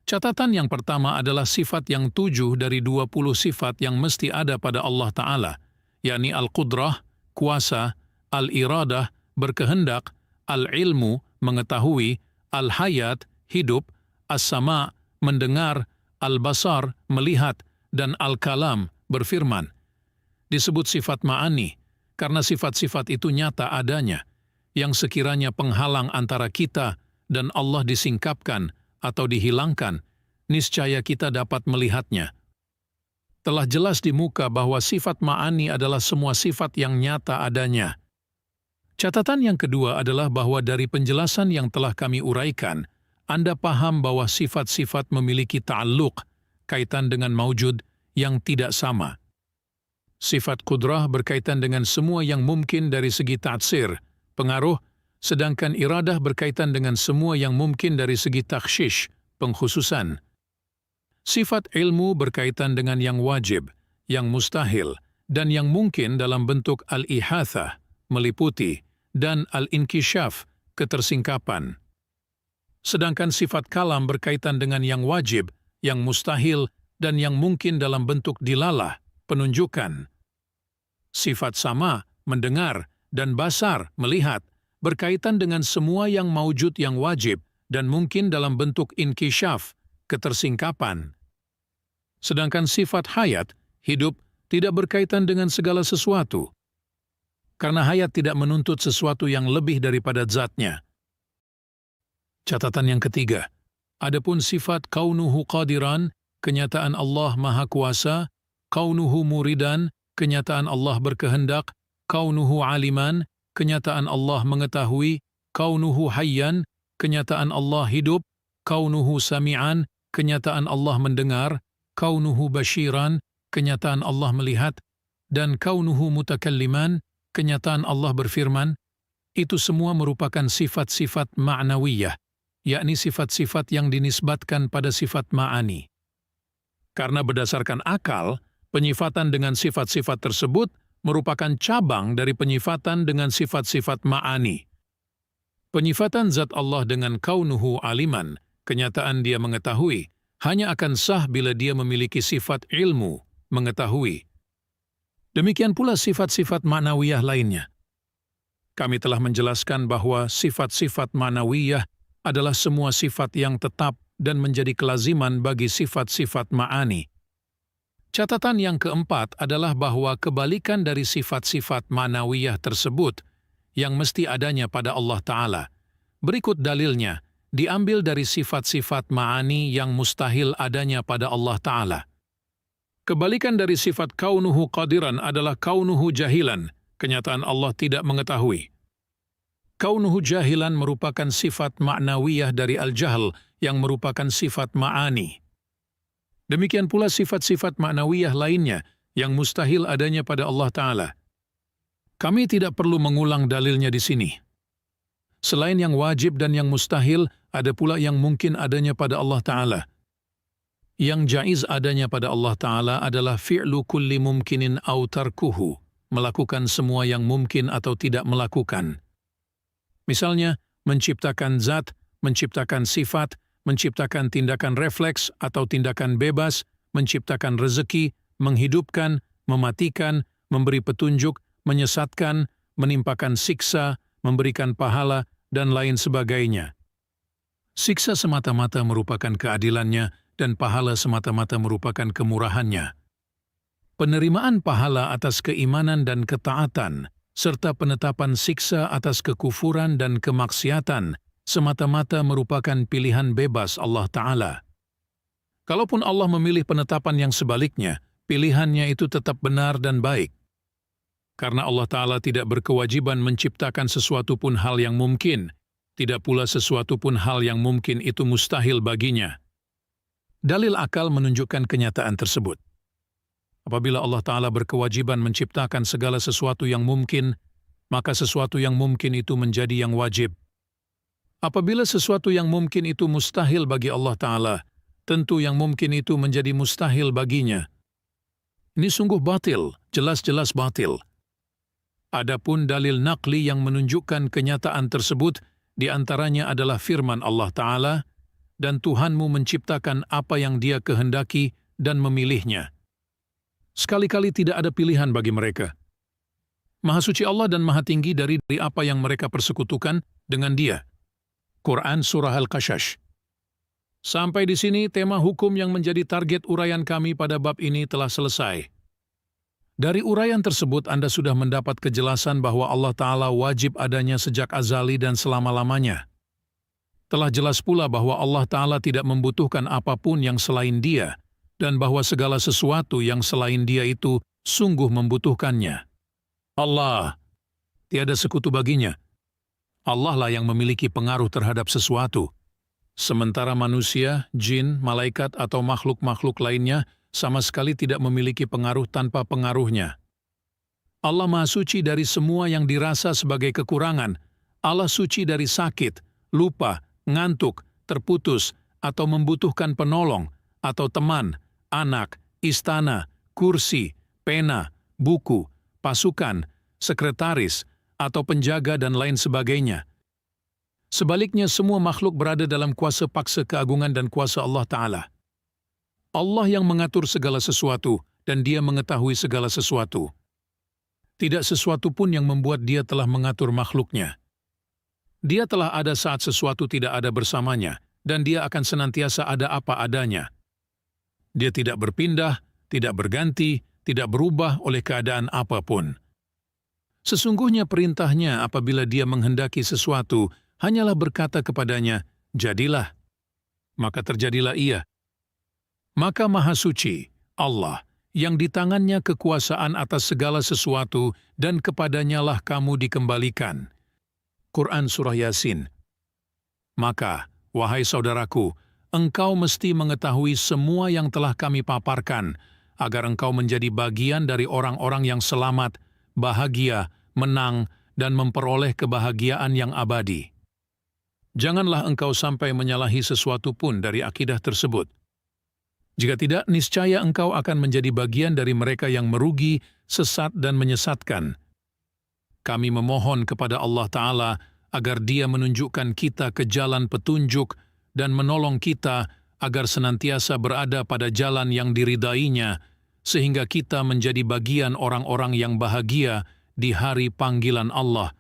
Speaker 1: Catatan yang pertama adalah sifat yang 7 dari 20 sifat yang mesti ada pada Allah Ta'ala, yakni al-qudrah, kuasa, al-iradah, berkehendak, al-ilmu, mengetahui, al-hayat, hidup, as-sama, mendengar, al-basar, melihat, dan al-kalam, berfirman. Disebut sifat ma'ani, karena sifat-sifat itu nyata adanya, yang sekiranya penghalang antara kita dan Allah disingkapkan atau dihilangkan, niscaya kita dapat melihatnya. Telah jelas di muka bahwa sifat ma'ani adalah semua sifat yang nyata adanya. Catatan yang kedua adalah bahwa dari penjelasan yang telah kami uraikan, Anda paham bahwa sifat-sifat memiliki ta'alluq, kaitan dengan maujud yang tidak sama. Sifat kudrah berkaitan dengan semua yang mungkin dari segi ta'tsir, pengaruh, sedangkan iradah berkaitan dengan semua yang mungkin dari segi takhsyish, pengkhususan. Sifat ilmu berkaitan dengan yang wajib, yang mustahil, dan yang mungkin dalam bentuk al-ihathah, meliputi, dan al-inkisyaf, ketersingkapan. Sedangkan sifat kalam berkaitan dengan yang wajib, yang mustahil, dan yang mungkin dalam bentuk dilalah, penunjukan. Sifat sama, mendengar, dan basar, melihat, berkaitan dengan semua yang maujud yang wajib dan mungkin dalam bentuk inkisyaf, ketersingkapan. Sedangkan sifat hayat, hidup, tidak berkaitan dengan segala sesuatu. Karena hayat tidak menuntut sesuatu yang lebih daripada zatnya. Catatan yang ketiga, adapun sifat kaunuhu qadiran, kenyataan Allah Maha Kuasa, kaunuhu muridan, kenyataan Allah berkehendak, kaunuhu aliman, kenyataan Allah mengetahui, kaunuhu hayyan, kenyataan Allah hidup, kaunuhu sami'an, kenyataan Allah mendengar, kaunuhu basyiran, kenyataan Allah melihat, dan kaunuhu mutakalliman, kenyataan Allah berfirman, itu semua merupakan sifat-sifat ma'nawiyah, yakni sifat-sifat yang dinisbatkan pada sifat ma'ani. Karena berdasarkan akal, penyifatan dengan sifat-sifat tersebut merupakan cabang dari penyifatan dengan sifat-sifat ma'ani. Penyifatan zat Allah dengan kaunuhu aliman, kenyataan dia mengetahui, hanya akan sah bila dia memiliki sifat ilmu, mengetahui. Demikian pula sifat-sifat ma'nawiyah lainnya. Kami telah menjelaskan bahwa sifat-sifat ma'nawiyah adalah semua sifat yang tetap dan menjadi kelaziman bagi sifat-sifat ma'ani. Catatan yang keempat adalah bahwa kebalikan dari sifat-sifat ma'nawiyah tersebut yang mesti adanya pada Allah Ta'ala. Berikut dalilnya, diambil dari sifat-sifat ma'ani yang mustahil adanya pada Allah Ta'ala. Kebalikan dari sifat kaunuhu qadiran adalah kaunuhu jahilan, kenyataan Allah tidak mengetahui. Kaunuhu jahilan merupakan sifat ma'nawiyah dari al-jahl yang merupakan sifat ma'ani. Demikian pula sifat-sifat ma'nawiyah lainnya yang mustahil adanya pada Allah Ta'ala. Kami tidak perlu mengulang dalilnya di sini. Selain yang wajib dan yang mustahil, ada pula yang mungkin adanya pada Allah Ta'ala. Yang jaiz adanya pada Allah Ta'ala adalah fi'lu kulli mumkinin aw tarkuhu, melakukan semua yang mungkin atau tidak melakukan. Misalnya, menciptakan zat, menciptakan sifat, menciptakan tindakan refleks atau tindakan bebas, menciptakan rezeki, menghidupkan, mematikan, memberi petunjuk, menyesatkan, menimpakan siksa, memberikan pahala, dan lain sebagainya. Siksa semata-mata merupakan keadilannya dan pahala semata-mata merupakan kemurahannya. Penerimaan pahala atas keimanan dan ketaatan, serta penetapan siksa atas kekufuran dan kemaksiatan, semata-mata merupakan pilihan bebas Allah Ta'ala. Kalaupun Allah memilih penetapan yang sebaliknya, pilihannya itu tetap benar dan baik. Karena Allah Ta'ala tidak berkewajiban menciptakan sesuatu pun hal yang mungkin, tidak pula sesuatu pun hal yang mungkin itu mustahil baginya. Dalil akal menunjukkan kenyataan tersebut. Apabila Allah Ta'ala berkewajiban menciptakan segala sesuatu yang mungkin, maka sesuatu yang mungkin itu menjadi yang wajib. Apabila sesuatu yang mungkin itu mustahil bagi Allah Ta'ala, tentu yang mungkin itu menjadi mustahil baginya. Ini sungguh batil, jelas-jelas batil. Adapun dalil naqli yang menunjukkan kenyataan tersebut, di antaranya adalah firman Allah Ta'ala, dan Tuhanmu menciptakan apa yang Dia kehendaki dan memilihnya. Sekali-kali tidak ada pilihan bagi mereka. Maha suci Allah dan maha tinggi dari apa yang mereka persekutukan dengan Dia. Quran Surah Al-Qashash. Sampai di sini tema hukum yang menjadi target uraian kami pada bab ini telah selesai. Dari uraian tersebut Anda sudah mendapat kejelasan bahwa Allah Ta'ala wajib adanya sejak azali dan selama-lamanya. Telah jelas pula bahwa Allah Ta'ala tidak membutuhkan apapun yang selain Dia, dan bahwa segala sesuatu yang selain Dia itu sungguh membutuhkannya. Allah, tiada sekutu baginya. Allah lah yang memiliki pengaruh terhadap sesuatu. Sementara manusia, jin, malaikat atau makhluk-makhluk lainnya sama sekali tidak memiliki pengaruh tanpa pengaruhnya. Allah Maha Suci dari semua yang dirasa sebagai kekurangan. Allah suci dari sakit, lupa, ngantuk, terputus, atau membutuhkan penolong, atau teman, anak, istana, kursi, pena, buku, pasukan, sekretaris, atau penjaga dan lain sebagainya. Sebaliknya semua makhluk berada dalam kuasa paksa keagungan dan kuasa Allah Ta'ala. Allah yang mengatur segala sesuatu dan Dia mengetahui segala sesuatu. Tidak sesuatu pun yang membuat Dia telah mengatur makhluknya. Dia telah ada saat sesuatu tidak ada bersamanya, dan Dia akan senantiasa ada apa adanya. Dia tidak berpindah, tidak berganti, tidak berubah oleh keadaan apapun. Sesungguhnya perintahnya apabila Dia menghendaki sesuatu, hanyalah berkata kepadanya, jadilah. Maka terjadilah ia. Maka Maha Suci, Allah, yang di tangannya kekuasaan atas segala sesuatu dan kepadanyalah kamu dikembalikan. Quran Surah Yasin. Maka, wahai saudaraku, engkau mesti mengetahui semua yang telah kami paparkan, agar engkau menjadi bagian dari orang-orang yang selamat, bahagia, menang, dan memperoleh kebahagiaan yang abadi. Janganlah engkau sampai menyalahi sesuatu pun dari akidah tersebut. Jika tidak, niscaya engkau akan menjadi bagian dari mereka yang merugi, sesat, dan menyesatkan. Kami memohon kepada Allah Ta'ala agar Dia menunjukkan kita ke jalan petunjuk dan menolong kita agar senantiasa berada pada jalan yang diridainya, sehingga kita menjadi bagian orang-orang yang bahagia di hari panggilan Allah.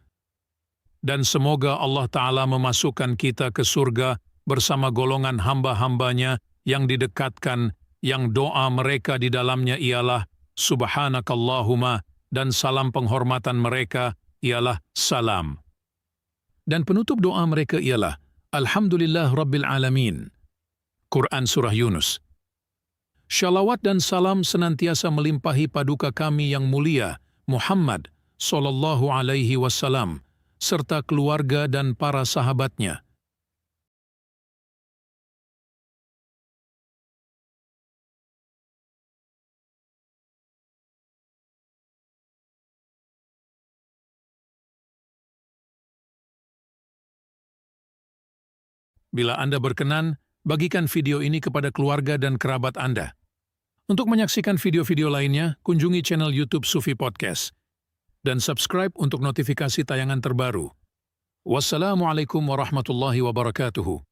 Speaker 1: Dan semoga Allah Ta'ala memasukkan kita ke surga bersama golongan hamba-hambanya yang didekatkan, yang doa mereka di dalamnya ialah Subhanakallahumma, dan salam penghormatan mereka ialah salam. Dan penutup doa mereka ialah Alhamdulillah Rabbil Alamin. Quran Surah Yunus. Shalawat dan salam senantiasa melimpahi paduka kami yang mulia, Muhammad sallallahu alaihi wasallam, serta keluarga dan para sahabatnya. Bila Anda berkenan, bagikan video ini kepada keluarga dan kerabat Anda. Untuk menyaksikan video-video lainnya, kunjungi channel YouTube Sufi Podcast dan subscribe untuk notifikasi tayangan terbaru. Wassalamualaikum warahmatullahi wabarakatuh.